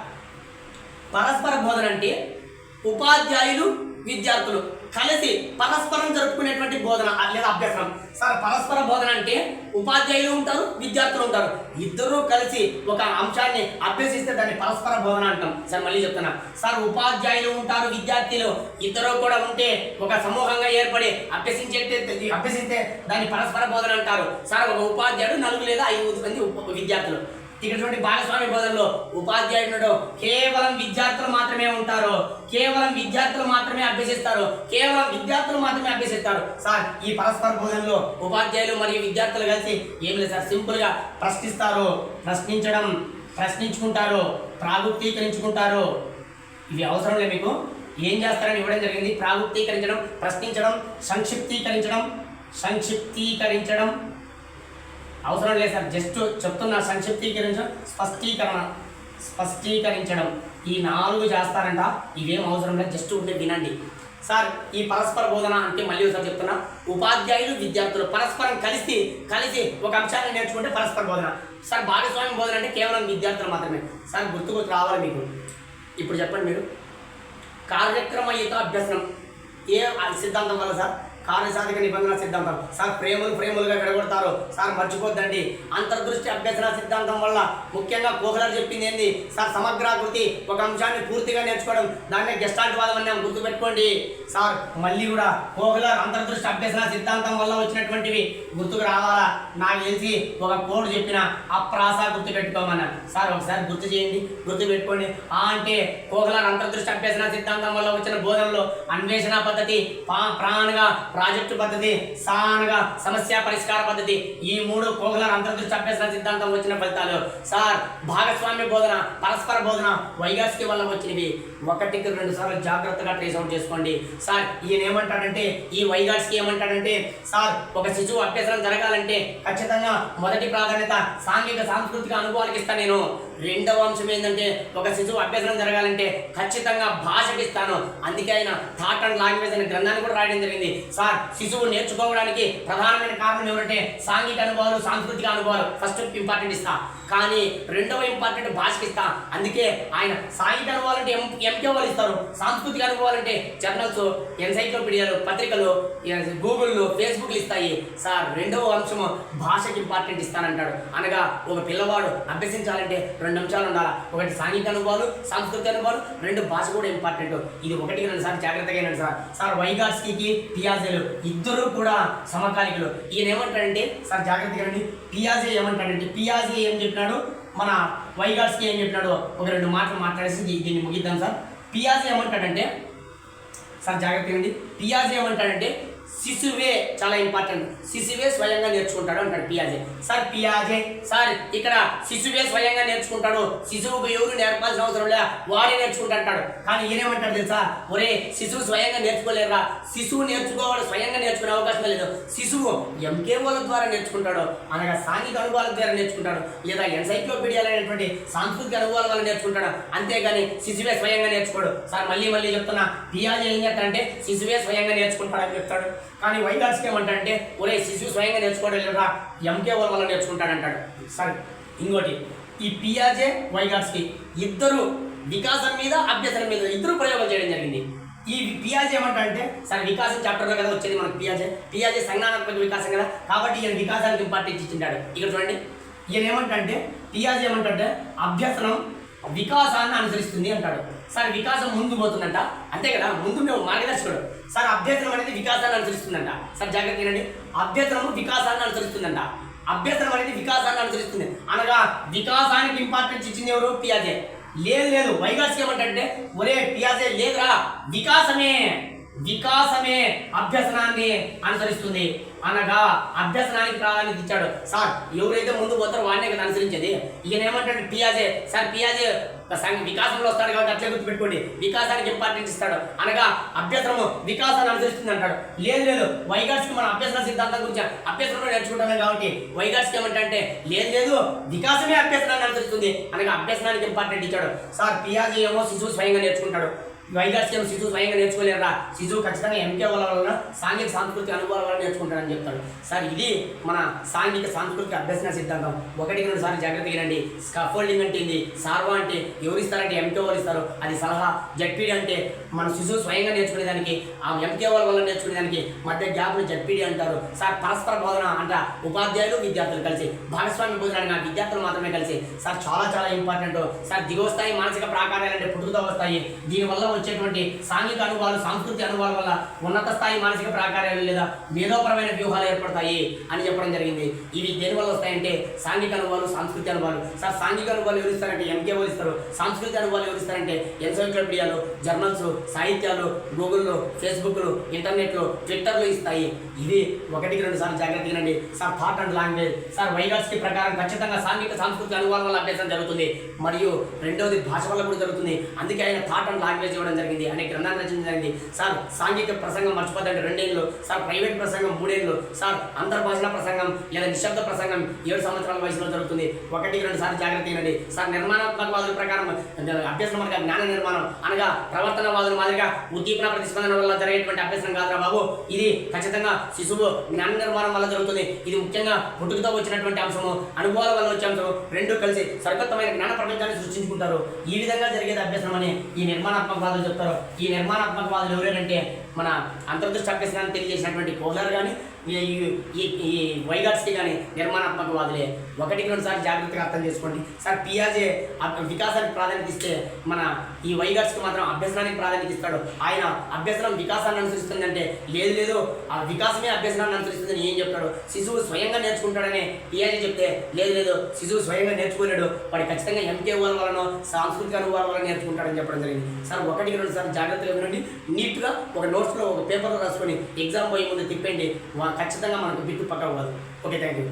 పరస్పర బోధన అంటే ఉపాధ్యాయులు విద్యార్థులు కలిసి పరస్పరం జరుపుకునేటువంటి బోధన లేదా అభ్యసనం. సార్ పరస్పర బోధన అంటే ఉపాధ్యాయులు ఉంటారు, విద్యార్థులు ఉంటారు, ఇద్దరూ కలిసి ఒక అంశాన్ని అభ్యసిస్తే దాన్ని పరస్పర బోధన అంటాం. సార్ మళ్ళీ చెప్తున్నా సార్, ఉపాధ్యాయులు ఉంటారు, విద్యార్థులు ఇద్దరు కూడా ఉంటే ఒక సమూహంగా ఏర్పడి అభ్యసిస్తే దాన్ని పరస్పర బోధన అంటారు. సార్ ఒక ఉపాధ్యాయుడు 4 లేదా 5 మంది విద్యార్థులు. ఇక్కడ చూడండి, భాగస్వామ్య బోధనలో ఉపాధ్యాయుడు కేవలం విద్యార్థులు మాత్రమే ఉంటారు, కేవలం విద్యార్థులు మాత్రమే అభ్యసిస్తారు, కేవలం విద్యార్థులు మాత్రమే అభ్యసిస్తారు. సార్ ఈ పరస్పర బోధనలో ఉపాధ్యాయులు మరియు విద్యార్థులు కలిసి ఏం లేదు సార్, సింపుల్గా ప్రశ్నిస్తారు, ప్రశ్నించుకుంటారు, ప్రాగుప్తీకరించుకుంటారు. ఇవి అవసరం లేదు మీకు. ఏం చేస్తారని ఇవ్వడం జరిగింది. ప్రాగుప్తీకరించడం, ప్రశ్నించడం, సంక్షిప్తీకరించడం అవసరం లేదు సార్, జస్ట్ చెప్తున్నా. సంక్షిప్తీకరించడం, స్పష్టీకరించడం, ఈ 4 చేస్తారంట. ఇవేం అవసరం లేదు, జస్ట్ ఉంటే వినండి సార్. ఈ పరస్పర బోధన అంటే మళ్ళీ ఒకసారి చెప్తున్నా, ఉపాధ్యాయులు విద్యార్థులు పరస్పరం కలిసి ఒక అంశాన్ని నేర్చుకుంటే పరస్పర బోధన. సార్ భాగస్వామ్య బోధన అంటే కేవలం విద్యార్థులు మాత్రమే. సార్ గుర్తుకు రావాలి మీకు. ఇప్పుడు చెప్పండి మీరు, కార్యక్రమయుత అభ్యసనం ఏ సిద్ధాంతం వల్ల సార్? కార్యసాధక నిబంధన సిద్ధాంతం. సార్ ఫ్రేములుగా విడగొడతారు. సార్ మర్చిపోద్దండి, అంతర్దృష్టి అభ్యసన సిద్ధాంతం వల్ల ముఖ్యంగా కోహ్లర్ చెప్పింది ఏంది సార్? సమగ్రాకృతి, ఒక అంశాన్ని పూర్తిగా నేర్చుకోవడం, దాన్నే గెస్టాల్ట్ వాదం అని గుర్తుపెట్టుకోండి సార్. మళ్ళీ కూడా కోహ్లర్ అంతర్దృష్టి అభ్యసన సిద్ధాంతం వల్ల వచ్చినటువంటివి గుర్తుకు రావాలా? నాకు తెలిసి ఒక కోడ్ చెప్పిన అప్రాస గుర్తుపెట్టుకోమన్నా సార్. ఒకసారి గుర్తు చేయండి, గుర్తుపెట్టుకోండి. అంటే కోహ్లర్ అంతర్దృష్టి అభ్యసన సిద్ధాంతం వల్ల వచ్చిన బోధనలో అన్వేషణ పద్ధతి, ప్రాణగా ప్రాజెక్టు పద్ధతి, సానగా సమస్య పరిష్కార పద్ధతి, ఈ 3 కోహ్లర్ అంతర్దృష్టి అభ్యసన సిద్ధాంతం వచ్చిన ఫలితాలు. సార్ భాగస్వామ్య బోధన, పరస్పర బోధన వైగాట్స్కి వల్ల వచ్చినవి. 1కి 2 సార్లు జాగ్రత్తగా ట్రేస్ అవుట్ చేసుకోండి సార్. ఈయన ఏమంటాడంటే, ఈ వైగాట్స్కి ఏమంటాడంటే సార్, ఒక శిశువు అభ్యసనం జరగాలంటే ఖచ్చితంగా మొదటి ప్రాధాన్యత సాంఘిక సాంస్కృతిక అనుభవాలకు ఇస్తాను నేను. రెండవ అంశం ఏంటంటే ఒక శిశువు అభ్యసనం జరగాలంటే ఖచ్చితంగా భాషకి ఇస్తాను. అందుకే ఆయన థాట్ అండ్ లాంగ్వేజ్ అనే గ్రంథాన్ని కూడా రాయడం జరిగింది. సార్ శిశువు నేర్చుకోవడానికి ప్రధానమైన కారణం ఏమంటే సాంఘిక అనుభవాలు, సాంస్కృతిక అనుభవాలు ఫస్ట్ ఇంపార్టెంట్ ఇస్తా, కానీ రెండవ ఇంపార్టెంట్ భాషకి ఇస్తా. అందుకే ఆయన సాంఘిక అనుభవాలు అంటే ఎంకే వాళ్ళు ఇస్తారు, సాంస్కృతిక అనుభవాలు అంటే జర్నల్స్, ఎన్సైక్లోపీడియాలు, పత్రికలు, గూగుల్లో, ఫేస్బుక్లు ఇస్తాయి. సార్ రెండవ అంశము భాషకి ఇంపార్టెంట్ ఇస్తానంటాడు. అనగా ఒక పిల్లవాడు అభ్యసించాలంటే 2 అంశాలు ఉండాలి. ఒకటి సాంఘిక అనుభవాలు, సాంస్కృతిక అనుభవాలు, 2 భాష కూడా ఇంపార్టెంట్. ఇది 1 సార్ జాగ్రత్తగా అయినాడు సార్. సార్ వైగాట్స్కీకి పియాజేలు ఇద్దరు కూడా సమకాలికులు. ఈయన ఏమంటాడంటే సార్ జాగ్రత్తగా అండి, పియాజే ఏమంటాడంటే పియాజే ఏం చెప్పినాడు, మన వైగాట్స్కీ ఏం చెప్పినాడు ఒక 2 మాటలు మాట్లాడేసి దీన్ని ముగిద్దాం సార్. పియాజే ఏమంటాడంటే సార్ జాగ్రత్తగా అండి, పియాజే ఏమంటాడంటే శిశువే చాలా ఇంపార్టెంట్, శిశువే స్వయంగా నేర్చుకుంటాడు అంటాడు పియాజే. సార్ పియాజే సార్ ఇక్కడ శిశువే స్వయంగా నేర్చుకుంటాడు, శిశువుకు ఎవరు నేర్పాల్సిన అవసరం లే, వాడే నేర్చుకుంటా అంటాడు. కానీ ఈయనేమంటాడు తెలుసా, ఒరే శిశువు స్వయంగా నేర్చుకోలేరా, శిశువు నేర్చుకోవాలి స్వయంగా నేర్చుకునే అవకాశం లేదు, శిశువు ఎంకేఓల ద్వారా నేర్చుకుంటాడు, అనగా సాంఘిక అనుభవాల ద్వారా నేర్చుకుంటాడు, లేదా ఎన్సైక్లోపీడియాలు అనేటువంటి సాంస్కృతిక అనుభవాల వల్ల నేర్చుకుంటాడు, అంతేగాని శిశువే స్వయంగా నేర్చుకోడు. సార్ మళ్ళీ చెప్తున్నా, పియాజే ఏం చేస్తాడంటే శిశువే స్వయంగా నేర్చుకుంటాడని చెప్తాడు. కానీ వైగాట్స్కీ ఏమంటాడంటే ఒరే శిశువు స్వయంగా నేర్చుకోవడం లేదా, ఎంకేఓల వల్ల నేర్చుకుంటాడంటాడు. సరే ఇంకోటి, ఈ పియాజే వైగాట్స్కీ ఇద్దరు వికాసం మీద అభ్యసనం మీద ఇద్దరు ప్రయోగం చేయడం జరిగింది. ఈ పియాజే ఏమంటాడంటే సార్ వికాసం చాప్టర్లో కదా వచ్చేది మనకు పియాజే సంజ్ఞానాత్మక వికాసం కదా, కాబట్టి ఈయన వికాసానికి ఇంపార్టెన్స్ ఇచ్చింటాడు. ఇక్కడ చూడండి, ఈయన ఏమంటాడంటే పియాజే ఏమంటాడంటే అభ్యసనం వికాసాన్ని అనుసరిస్తుంది అంటాడు. సార్ వికాసం ముందు పోతుందంట, అంతే కదా, ముందు మేము మార్గదర్శకుడు. సార్ అభ్యసనం అనేది వికాసాన్ని అనుసరిస్తుందంట. సార్ జాగ్రత్త వినండి, అభ్యసనము వికాసాన్ని అనుసరిస్తుందంట. అభ్యసనం అనేది వికాసాన్ని అనుసరిస్తుంది, అనగా వికాసానికి ఇంపార్టెన్స్ ఇచ్చింది ఎవరు, పియాజే. లేదు వైగాట్స్కీ ఏమంటే ఒరే పియాజే లేదురా, వికాసమే అభ్యసనాన్ని అనుసరిస్తుంది, అనగా అభ్యసనానికి ప్రాధాన్యత ఇచ్చాడు. సార్ ఎవరైతే ముందు పోతారో వాడినే కదా అనుసరించేది. ఈయన ఏమంటాడు పియాజే, సార్ పియాజే వికాసంలో వస్తాడు కాబట్టి అట్లే గుర్తుపెట్టుకోండి, వికాసానికి ఇంపార్టెన్స్ ఇస్తాడు, అనగా అభ్యసనము వికాసాన్ని అనుసరిస్తుంది అంటాడు. లేదు వైగాట్స్కీ మన అభ్యసన సిద్ధాంతం గురించి అభ్యసనంలో నేర్చుకుంటాం కాబట్టి వైగాట్స్కీ ఏమంటే లేదు వికాసమే అభ్యసనాన్ని అనుసరిస్తుంది, అనగా అభ్యసనానికి ఇంపార్టెంట్ ఇచ్చాడు. సార్ పియాజే ఏమో శిశువు స్వయంగా నేర్చుకుంటాడు, వైగాట్స్కీ శిశువు స్వయంగా నేర్చుకోలేరా, శిశువు ఖచ్చితంగా ఎంకే వల్ల సాంఘిక సాంస్కృతిక అనుభవాల వల్ల నేర్చుకుంటాడని చెప్తాడు. సార్ ఇది మన సాంఘిక సాంస్కృతిక అభ్యసన సిద్ధాంతం. 1-2 సార్లు జాగ్రత్తగా వినండి. స్కాఫోల్డింగ్ అంటే ఏంది, సార్వా అంటే ఎవరు ఇస్తారంటే ఎంకే వాళ్ళు ఇస్తారు, అది సలహా. జడ్పీడీ అంటే మన శిశువు స్వయంగా నేర్చుకునేదానికి ఆ ఎంకే వల్ల నేర్చుకునేదానికి మధ్య గ్యాప్ను జడ్పీడీ అంటారు. సార్ పరస్పర బోధన అంట విద్యార్థులు కలిసి, భాగస్వామ్య బోధన విద్యార్థులు మాత్రమే కలిసి. సార్ చాలా ఇంపార్టెంట్. సార్ దిగువ స్థాయి మానసిక ప్రాకారాలు అంటే పుట్టుకతో వస్తాయి, దీనివల్ల వచ్చేటువంటి సాంఘిక అనుభవాలు, సాంస్కృతిక అనుభవాల వల్ల ఉన్నత స్థాయి మానసిక ప్రాకారాలు లేదా మేధోపరమైన వ్యూహాలు ఏర్పడతాయి అని చెప్పడం జరిగింది. ఇవి దేనివల్ల వస్తాయంటే సాంఘిక అనుభవాలు, సాంస్కృతిక అనుభవాలు. సార్ సాంఘిక అనుభవాలు ఎవరిస్తారంటే ఎంకే వాళ్ళు ఇస్తారు, సాంస్కృతిక అనుభవాలు ఎవరిస్తారంటే ఎన్సైక్లోపీడియాలు, జర్నల్స్, సాహిత్యాలు, గూగుల్లో, ఫేస్బుక్లు, ఇంటర్నెట్లో, ట్విట్టర్లు ఇస్తాయి. ఇది 1-2 సార్లు జాగ్రత్తగా వినండి. Sir thought and language. Sir Vygotsky ప్రకారం ఖచ్చితంగా సాంఘిక సాంస్కృతిక అనుభవాల వల్ల అభ్యాసం జరుగుతుంది, మరియు రెండవది భాష వల్ల కూడా జరుగుతుంది. అందుకే ఆయన థాట్ అండ్ లాంగ్వేజ్ ఇవ్వడం జరిగింది, అనే గ్రంథాన్ని రచించడం జరిగింది. సార్ సాంఘిక ప్రసంగం మర్చిపోద్దంటే 2 ఏళ్ళు, సార్ ప్రైవేట్ ప్రసంగం 3 ఏళ్ళు, సార్ అంతర్భాషణ ప్రసంగం లేదా నిశ్శబ్ద ప్రసంగం 7 సంవత్సరాల వయసులో జరుగుతుంది. 1-2 సార్లు జాగ్రత్త అయినండి. సార్ నిర్మాణాత్మకవాదుల ప్రకారం అభ్యసనం అనగా జ్ఞాన నిర్మాణం, అనగా ప్రవర్తనవాదుల మాదిరిగా ఉద్దీపన ప్రతిస్పందన వల్ల జరిగేటువంటి అభ్యసనం కాదురా బాబు, ఇది ఖచ్చితంగా శిశువు జ్ఞాన నిర్మాణం వల్ల జరుగుతుంది. ఇది ముఖ్యంగా పుట్టుకతో వచ్చినటువంటి అంశము, అనుభవాల వల్ల వచ్చే అంశము, 2 కలిసి సరికొత్తమైన జ్ఞాన ప్రపంచాన్ని సృష్టించుకుంటారు. ఈ విధంగా జరిగేది అభ్యసనం అని ఈ నిర్మాణాత్మకవాదులు చెప్తారు. ఈ నిర్మాణాత్మకవాదులు ఎవరేనంటే మన అంతర్దృష్టి అభ్యసనాన్ని తెలియజేసినటువంటి కోహ్లర్ కానీ ఈ వైగాట్స్కీ కానీ నిర్మాణాత్మకవాదులే. 1-2 సార్లు జాగ్రత్తగా అర్థం చేసుకోండి. సార్ పియాజే వికాసానికి ప్రాధాన్యత ఇస్తే మన ఈ వైగాట్స్కీ మాత్రం అభ్యసనానికి ప్రాధాన్యత ఇస్తాడు. ఆయన అభ్యసనం వికాసాన్ని అనుసరిస్తుందంటే లేదు ఆ వికాసమే అభ్యసనాన్ని అనుసరిస్తుందని ఏం చెప్తాడు, శిశువు స్వయంగా నేర్చుకుంటాడని పియాజే చెప్తే లేదు శిశువు స్వయంగా నేర్చుకోలేడు, వాడు ఖచ్చితంగా ఎంకే వలన సాంస్కృతిక అనుభవాల వల్ల నేర్చుకుంటాడని చెప్పడం జరిగింది. సార్ 1-2 సార్లు జాగ్రత్తగా వినండి. నీట్గా ఒక నోట్స్లో ఒక పేపర్లో రాసుకొని ఎగ్జామ్ పోయే ముందు తిప్పండి, ఖచ్చితంగా మనకు బిట్టు పక్క అవ్వదు. Okay, thank you.